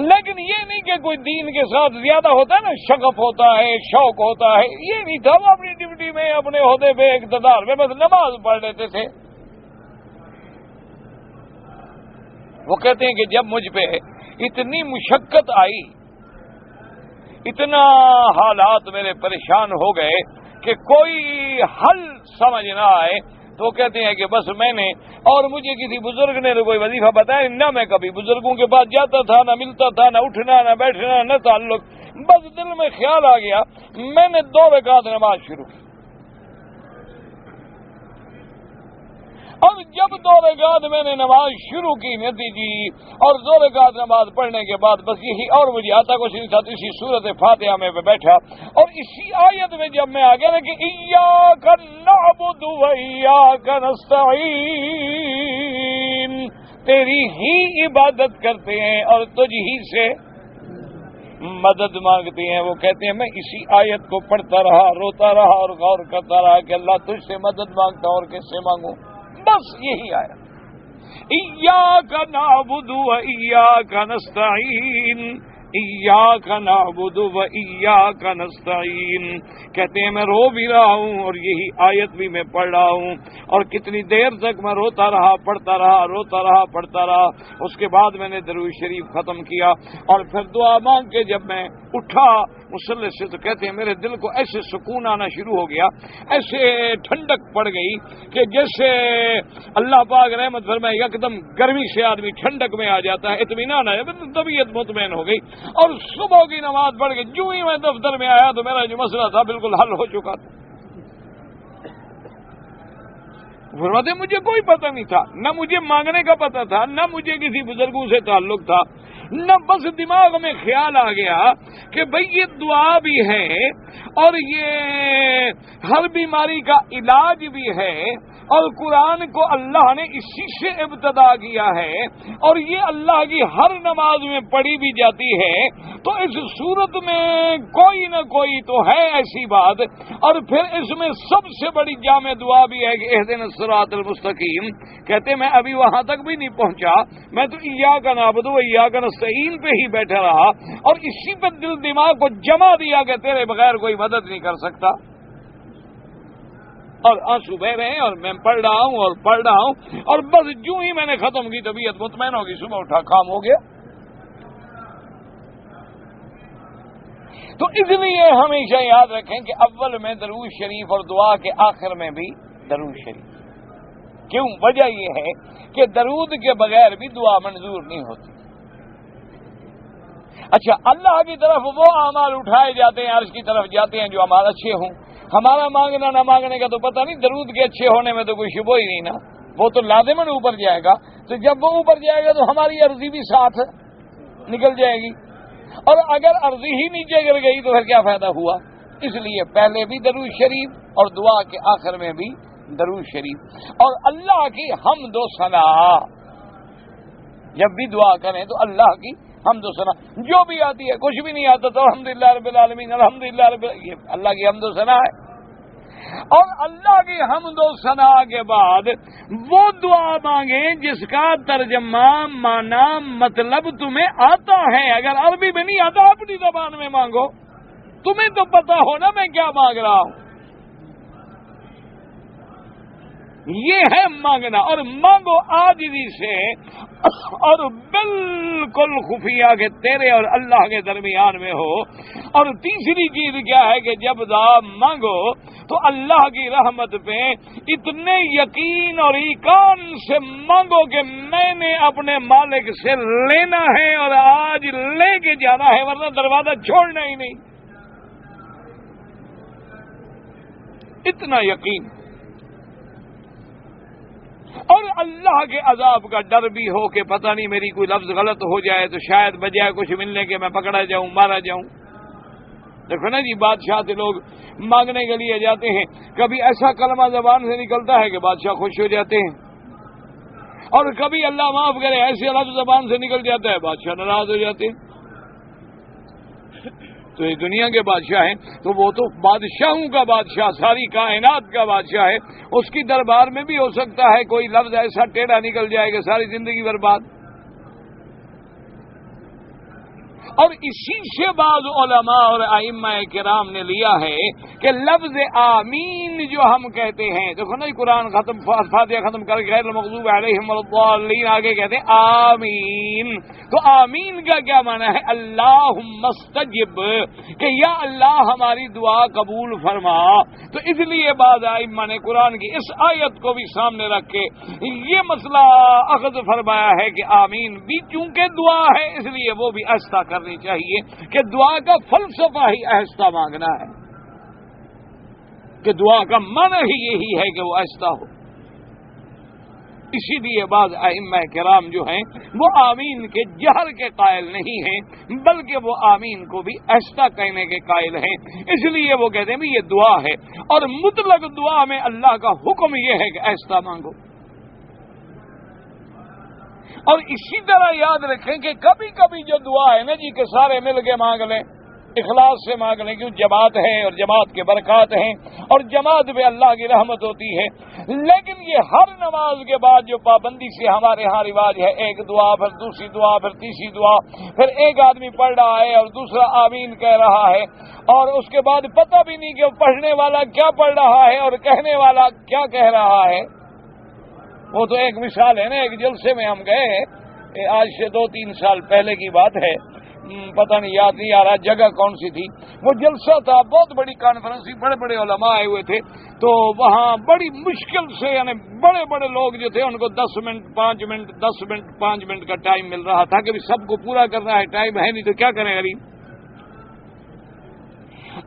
لیکن یہ نہیں کہ کوئی دین کے ساتھ زیادہ ہوتا ہے نا، شغف ہوتا ہے، شوق ہوتا ہے، یہ نہیں تھا۔ وہ اپنی ڈیوٹی میں، اپنے عہدے پہ، اقتدار میں، بس نماز پڑھ لیتے تھے۔ وہ کہتے ہیں کہ جب مجھ پہ اتنی مشقت آئی، اتنا حالات میرے پریشان ہو گئے کہ کوئی حل سمجھ نہ آئے، تو کہتے ہیں کہ بس میں نے، اور مجھے کسی بزرگ نے کوئی وظیفہ بتایا نہ، میں کبھی بزرگوں کے پاس جاتا تھا، نہ ملتا تھا، نہ اٹھنا، نہ بیٹھنا، نہ تعلق، بس دل میں خیال آ گیا، میں نے 2 رکعت نماز شروع کی، اور جب 2 رکعت میں نے نماز شروع کی نتیجی، اور 2 رکعت نماز پڑھنے کے بعد بس یہی، اور مجھے آتا کچھ نہیں تھا، اسی سورت فاتحہ میں بیٹھا، اور اسی آیت میں جب میں آ گیا نا کہ ایاک نعبد و ایاک نستعین، تیری ہی عبادت کرتے ہیں اور تجھ ہی سے مدد مانگتے ہیں۔ وہ کہتے ہیں میں اسی آیت کو پڑھتا رہا، روتا رہا اور غور کرتا رہا کہ اللہ تجھ سے مدد مانگتا اور کس سے مانگوں، بس یہی آیا، ایاک نعبد و ایاک نستعین، ایاک نعبد و ایاک نستعین. کہتے ہیں میں رو بھی رہا ہوں اور یہی آیت بھی میں پڑھ رہا ہوں, اور کتنی دیر تک میں روتا رہا, پڑھتا رہا, روتا رہا, پڑھتا رہا. اس کے بعد میں نے درود شریف ختم کیا اور پھر دعا مانگ کے جب میں اٹھا مصلی سے, تو کہتے ہیں میرے دل کو ایسے سکون آنا شروع ہو گیا, ایسے ٹھنڈک پڑ گئی کہ جیسے اللہ پاک رحمت فرمائے ایک دم گرمی سے آدمی ٹھنڈک میں آ جاتا ہے, اطمینان آیا, طبیعت مطمئن ہو گئی. اور صبح کی نماز پڑھ کے جو ہی میں دفتر میں آیا تو میرا جو مسئلہ تھا بالکل حل ہو چکا تھا. فرماتے مجھے کوئی پتہ نہیں تھا, نہ مجھے مانگنے کا پتہ تھا, نہ مجھے کسی بزرگوں سے تعلق تھا, نہ بس دماغ میں خیال آ گیا کہ بھئی یہ دعا بھی ہے اور یہ ہر بیماری کا علاج بھی ہے, اور قرآن کو اللہ نے اسی سے ابتدا کیا ہے, اور یہ اللہ کی ہر نماز میں پڑھی بھی جاتی ہے. تو اس صورت میں کوئی نہ کوئی تو ہے ایسی بات, اور پھر اس میں سب سے بڑی جامع دعا بھی ہے کہ اہدنا الصراط المستقیم. کہتے میں ابھی وہاں تک بھی نہیں پہنچا, میں تو ایاک نعبد و ایاک نستعین پہ ہی بیٹھا رہا اور اسی پہ دل دماغ کو جما دیا کہ تیرے بغیر کوئی مدد نہیں کر سکتا. اور آنسو بہ رہے ہیں اور میں پڑھ رہا ہوں اور پڑھ رہا ہوں, اور بس جو ہی میں نے ختم کی طبیعت مطمئن ہوگی, صبح اٹھا کام ہو گیا. تو اس لیے ہمیشہ یاد رکھیں کہ اول میں درود شریف اور دعا کے آخر میں بھی درود شریف. کیوں؟ وجہ یہ ہے کہ درود کے بغیر بھی دعا منظور نہیں ہوتی. اچھا, اللہ کی طرف وہ اعمال اٹھائے جاتے ہیں, عرش کی طرف جاتے ہیں جو اعمال اچھے ہوں. ہمارا مانگنا نہ مانگنے کا تو پتہ نہیں, درود کے اچھے ہونے میں تو کوئی شبہ ہی نہیں نا, وہ تو لازماً اوپر جائے گا. تو جب وہ اوپر جائے گا تو ہماری عرضی بھی ساتھ نکل جائے گی, اور اگر عرضی ہی نیچے گر گئی تو پھر کیا فائدہ ہوا. اس لیے پہلے بھی درود شریف اور دعا کے آخر میں بھی درود شریف, اور اللہ کی حمد و ثنا. جب بھی دعا کریں تو اللہ کی حمد و ثنا جو بھی آتی ہے, کچھ بھی نہیں آتا تو الحمدللہ رب العالمین, الحمدللہ رب, یہ اللہ کی حمد و ثنا ہے. اور اللہ کی حمد و ثنا کے بعد وہ دعا مانگیں جس کا ترجمہ, معنی, مطلب تمہیں آتا ہے. اگر عربی میں نہیں آتا اپنی زبان میں مانگو, تمہیں تو پتا ہو نا میں کیا مانگ رہا ہوں. یہ ہے مانگنا, اور مانگو عاجزی سے اور بالکل خفیہ کہ تیرے اور اللہ کے درمیان میں ہو. اور تیسری چیز کیا ہے کہ جب دعا مانگو تو اللہ کی رحمت پہ اتنے یقین اور ایقان سے مانگو کہ میں نے اپنے مالک سے لینا ہے اور آج لے کے جانا ہے, ورنہ دروازہ چھوڑنا ہی نہیں. اتنا یقین, اور اللہ کے عذاب کا ڈر بھی ہو کہ پتہ نہیں میری کوئی لفظ غلط ہو جائے تو شاید بجائے کچھ ملنے کے میں پکڑا جاؤں, مارا جاؤں. دیکھو نا جی, بادشاہ سے لوگ مانگنے کے لیے جاتے ہیں, کبھی ایسا کلمہ زبان سے نکلتا ہے کہ بادشاہ خوش ہو جاتے ہیں, اور کبھی اللہ معاف کرے ایسے لفظ زبان سے نکل جاتا ہے بادشاہ ناراض ہو جاتے ہیں. تو یہ دنیا کے بادشاہ ہیں تو وہ تو بادشاہوں کا بادشاہ, ساری کائنات کا بادشاہ ہے. اس کی دربار میں بھی ہو سکتا ہے کوئی لفظ ایسا ٹیڑھا نکل جائے کہ ساری زندگی برباد. اور اسی سے بعض علماء اور ائمہ کرام نے لیا ہے کہ لفظ آمین جو ہم کہتے ہیں, دیکھو نا قرآن ختم, فاتحہ ختم کر کے غیر المغضوب علیہم ولا الضالین آگے کہتے ہیں آمین. تو آمین کا کیا معنی ہے؟ اللہم استجب, کہ یا اللہ ہماری دعا قبول فرما. تو اس لیے بعض ائمہ نے قرآن کی اس آیت کو بھی سامنے رکھ کے یہ مسئلہ اخذ فرمایا ہے کہ آمین بھی چونکہ دعا ہے اس لیے وہ بھی آہستہ کرنی چاہیے, کہ دعا کا فلسفہ ہی آہستہ مانگنا ہے, کہ دعا کا معنی ہی یہی ہے کہ وہ آہستہ ہو. اسی لیے بعض ائمہ کرام جو ہیں وہ آمین کے جہر کے قائل نہیں ہیں, بلکہ وہ آمین کو بھی آہستہ کہنے کے قائل ہیں. اس لیے وہ کہتے ہیں یہ دعا ہے, اور مطلق دعا میں اللہ کا حکم یہ ہے کہ آہستہ مانگو. اور اسی طرح یاد رکھیں کہ کبھی کبھی جو دعا ہے نا جی کہ سارے مل کے مانگ لیں, اخلاص سے مانگ لیں، کیوں جماعت ہے اور جماعت کے برکات ہیں اور جماعت پہ اللہ کی رحمت ہوتی ہے۔ لیکن یہ ہر نماز کے بعد جو پابندی سے ہمارے ہاں رواج ہے، ایک دعا، پھر دوسری دعا، پھر تیسری دعا، پھر ایک آدمی پڑھ رہا ہے اور دوسرا آمین کہہ رہا ہے، اور اس کے بعد پتہ بھی نہیں کہ پڑھنے والا کیا پڑھ رہا ہے اور کہنے والا کیا کہہ رہا ہے۔ وہ تو ایک مثال ہے نا، ایک جلسے میں ہم گئے، آج سے 2-3 سال پہلے کی بات ہے، پتہ نہیں یاد نہیں آ رہا جگہ کون سی تھی، وہ جلسہ تھا، بہت بڑی کانفرنس تھی، بڑے بڑے علماء آئے ہوئے تھے، تو وہاں بڑی مشکل سے یعنی بڑے بڑے لوگ جو تھے ان کو 10 منٹ 5 منٹ 10 منٹ 5 منٹ کا ٹائم مل رہا تھا کہ سب کو پورا کرنا ہے، ٹائم ہے نہیں تو کیا کریں غریب۔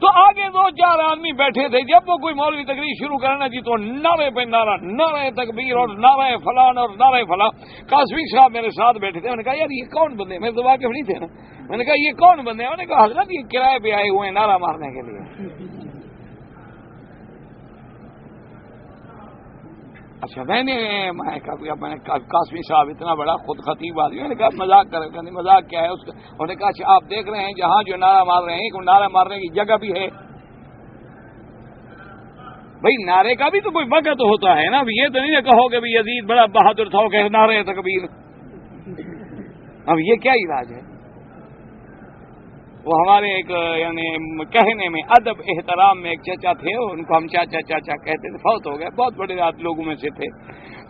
تو آگے 2-4 آدمی بیٹھے تھے، جب وہ کوئی مولوی تقریر شروع کرنا جی تو نعرے پہ نعرہ، نعرہ تکبیر اور نعرہ فلان اور نعرہ فلاں۔ قاسمی صاحب میرے ساتھ بیٹھے تھے، میں نے کہا یار یہ کون بندے، میرے تو واقف نہیں تھے نا، میں نے کہا یہ کون بندے ہیں؟ میں نے کہا حضرت یہ کرائے پہ آئے ہوئے ہیں نعرہ مارنے کے لیے۔ اچھا میں نے قاسمی صاحب اتنا بڑا خود خطیب آدمی، میں نے کہا مذاق کر رہے، مذاق کیا ہے اس کا؟ انہوں نے کہا اچھا آپ دیکھ رہے ہیں جہاں جو نعرہ مار رہے ہیں نعرہ مارنے کی جگہ بھی ہے؟ بھائی نعرے کا بھی تو کوئی وقت ہوتا ہے نا، اب یہ تو نہیں کہو کہ یزید بڑا بہادر تھا کہ نعرے تکبیر، اب یہ کیا علاج ہے؟ وہ ہمارے ایک یعنی کہنے میں ادب احترام میں ایک چچا تھے، ان کو ہم چاچا چاچا کہتے تھے، فوت ہو گئے، بہت بڑے لوگوں میں سے تھے،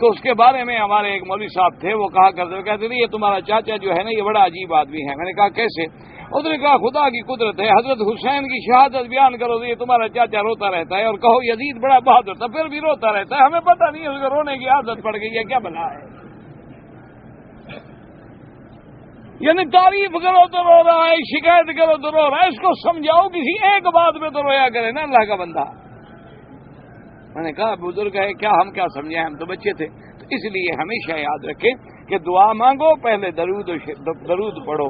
تو اس کے بارے میں ہمارے ایک مولوی صاحب تھے، وہ کہا کرتے کہتے تھے یہ تمہارا چاچا جو ہے نا یہ بڑا عجیب آدمی ہے۔ میں نے کہا کیسے؟ اس نے کہا خدا کی قدرت ہے، حضرت حسین کی شہادت بیان کرو تو یہ تمہارا چاچا روتا رہتا ہے، اور کہو یزید بڑا بہادر تھا پھر بھی روتا رہتا ہے، ہمیں پتہ نہیں اس کو رونے کی عادت پڑ گئی ہے، کیا بنا ہے؟ یعنی تعریف کرو تو رو رہا ہے، شکایت کرو تو رو رہا ہے، اس کو سمجھاؤ کسی ایک بات میں تو رویا کرے نا اللہ کا بندہ۔ میں نے کہا بزرگ ہے کیا ہم کیا سمجھیں، ہم تو بچے تھے۔ تو اس لیے ہمیشہ یاد رکھیں کہ دعا مانگو، پہلے درود پڑھو،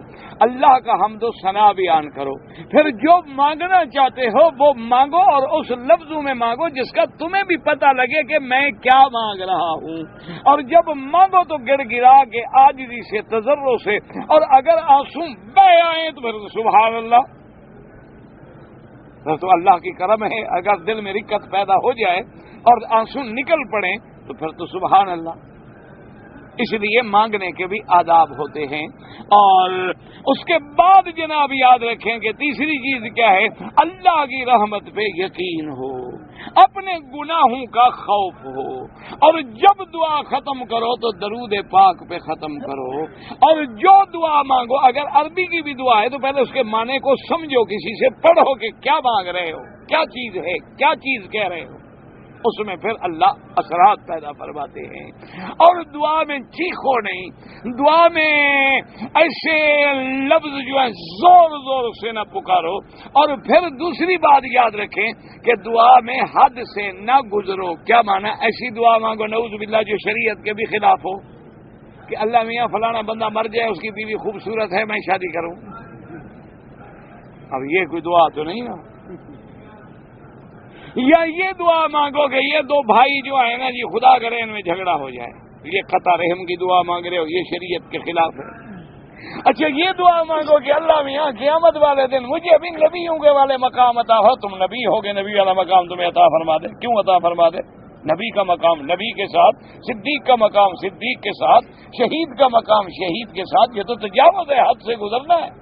اللہ کا حمد و ثنا بیان کرو، پھر جو مانگنا چاہتے ہو وہ مانگو، اور اس لفظوں میں مانگو جس کا تمہیں بھی پتہ لگے کہ میں کیا مانگ رہا ہوں، اور جب مانگو تو گڑ گڑا کے عاجزی سے تضرع سے، اور اگر آنسو بہہ آئیں تو پھر سبحان اللہ، تو اللہ کی کرم ہے، اگر دل میں رکت پیدا ہو جائے اور آنسو نکل پڑیں تو پھر تو سبحان اللہ۔ اس لیے مانگنے کے بھی آداب ہوتے ہیں، اور اس کے بعد جناب یاد رکھیں کہ تیسری چیز کیا ہے، اللہ کی رحمت پہ یقین ہو، اپنے گناہوں کا خوف ہو، اور جب دعا ختم کرو تو درود پاک پہ ختم کرو، اور جو دعا مانگو اگر عربی کی بھی دعا ہے تو پہلے اس کے معنی کو سمجھو، کسی سے پڑھو کہ کیا مانگ رہے ہو، کیا چیز ہے، کیا چیز کہہ رہے ہو، اس میں پھر اللہ اثرات پیدا فرماتے ہیں۔ اور دعا میں چیخو نہیں، دعا میں ایسے لفظ جو ہیں زور زور سے نہ پکارو، اور پھر دوسری بات یاد رکھیں کہ دعا میں حد سے نہ گزرو۔ کیا معنی؟ ایسی دعا مانگو نعوذ باللہ جو شریعت کے بھی خلاف ہو، کہ اللہ میاں فلانا بندہ مر جائے، اس کی بیوی خوبصورت ہے، میں شادی کروں۔ اب یہ کوئی دعا تو نہیں نا۔ یا یہ دعا مانگو کہ یہ دو بھائی جو ہیں نا جی خدا کرے ان میں جھگڑا ہو جائے، یہ قطع رحم کی دعا مانگ رہے ہو، یہ شریعت کے خلاف ہے۔ اچھا یہ دعا مانگو کہ اللہ میاں قیامت والے دن مجھے بھی نبیوں کے والے مقام عطا ہو، تم نبی ہو گے، نبی والا مقام تمہیں عطا فرما دے۔ کیوں عطا فرما دے؟ نبی کا مقام نبی کے ساتھ، صدیق کا مقام صدیق کے ساتھ، شہید کا مقام شہید کے ساتھ، یہ تو تجاوز ہے، حد سے گزرنا ہے۔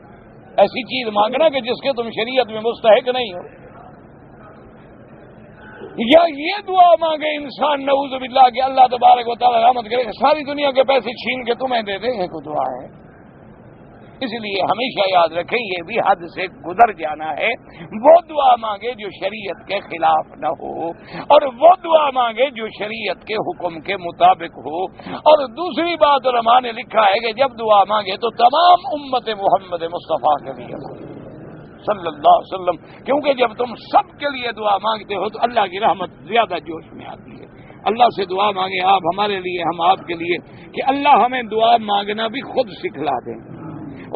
ایسی چیز مانگنا کہ جس کے تم شریعت میں مستحق نہیں ہو۔ یا یہ دعا مانگے انسان نعوذ باللہ کہ اللہ تبارک و تعالی رحمت کرے، ساری دنیا کے پیسے چھین کے تمہیں دے دے، یہ کوئی دعا ہے؟ اس لیے ہمیشہ یاد رکھیں یہ بھی حد سے گزر جانا ہے۔ وہ دعا مانگے جو شریعت کے خلاف نہ ہو، اور وہ دعا مانگے جو شریعت کے حکم کے مطابق ہو۔ اور دوسری بات علماء نے لکھا ہے کہ جب دعا مانگے تو تمام امت محمد مصطفیٰ کے لیے صلی اللہ علیہ وسلم، کیونکہ جب تم سب کے لیے دعا مانگتے ہو تو اللہ کی رحمت زیادہ جوش میں آتی ہے۔ اللہ سے دعا مانگے آپ ہمارے لیے، ہم آپ کے لیے، کہ اللہ ہمیں دعا مانگنا بھی خود سکھلا دیں،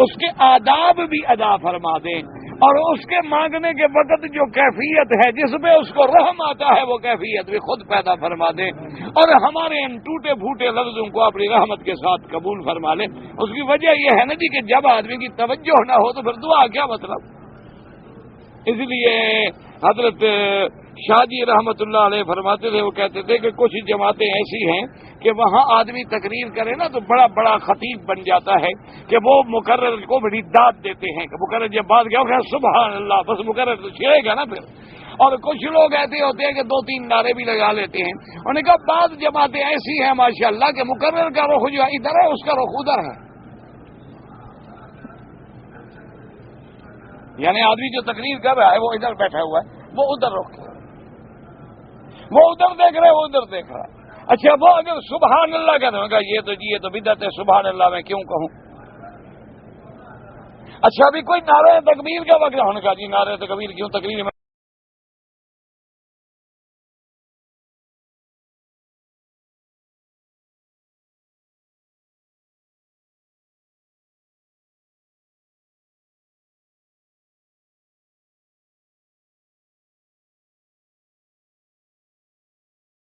اس کے آداب بھی ادا فرما دیں، اور اس کے مانگنے کے وقت جو کیفیت ہے جس پہ اس کو رحم آتا ہے وہ کیفیت بھی خود پیدا فرما دیں، اور ہمارے ان ٹوٹے پھوٹے لفظوں کو اپنی رحمت کے ساتھ قبول فرما لیں۔ اس کی وجہ یہ ہے نا جی کہ جب آدمی کی توجہ نہ ہو تو پھر دعا کیا مطلب؟ اس لیے حضرت شاہ جی رحمت اللہ علیہ فرماتے تھے، وہ کہتے تھے کہ کچھ جماعتیں ایسی ہیں کہ وہاں آدمی تقریر کرے نا تو بڑا بڑا خطیب بن جاتا ہے کہ وہ مقرر کو بڑی داد دیتے ہیں کہ مقرر جب بات کیا سبحان اللہ، بس مقرر تو چھڑے گا نا پھر۔ اور کچھ لوگ ایسے ہوتے ہیں کہ 2-3 نعرے بھی لگا لیتے ہیں۔ انہوں نے کہا بعض جماعتیں ایسی ہیں ماشاءاللہ کہ مقرر کا رخ جو ادھر ہے اس کا رخ ادھر ہے، یعنی آدمی جو تقریر کر رہا ہے وہ ادھر بیٹھا ہوا ہے، وہ ادھر رخ ہے، وہ ادھر دیکھ رہا ہے، وہ ادھر دیکھ رہا ہے۔ اچھا وہ اگر سبحان اللہ کہتے ہیں، یہ تو بدعت ہے، سبحان اللہ میں کیوں کہوں؟ اچھا ابھی کوئی نعرہ تکبیر کا وقت ہے، انہوں نے کہا جی نعرہ تکبیر کیوں، تقریر میں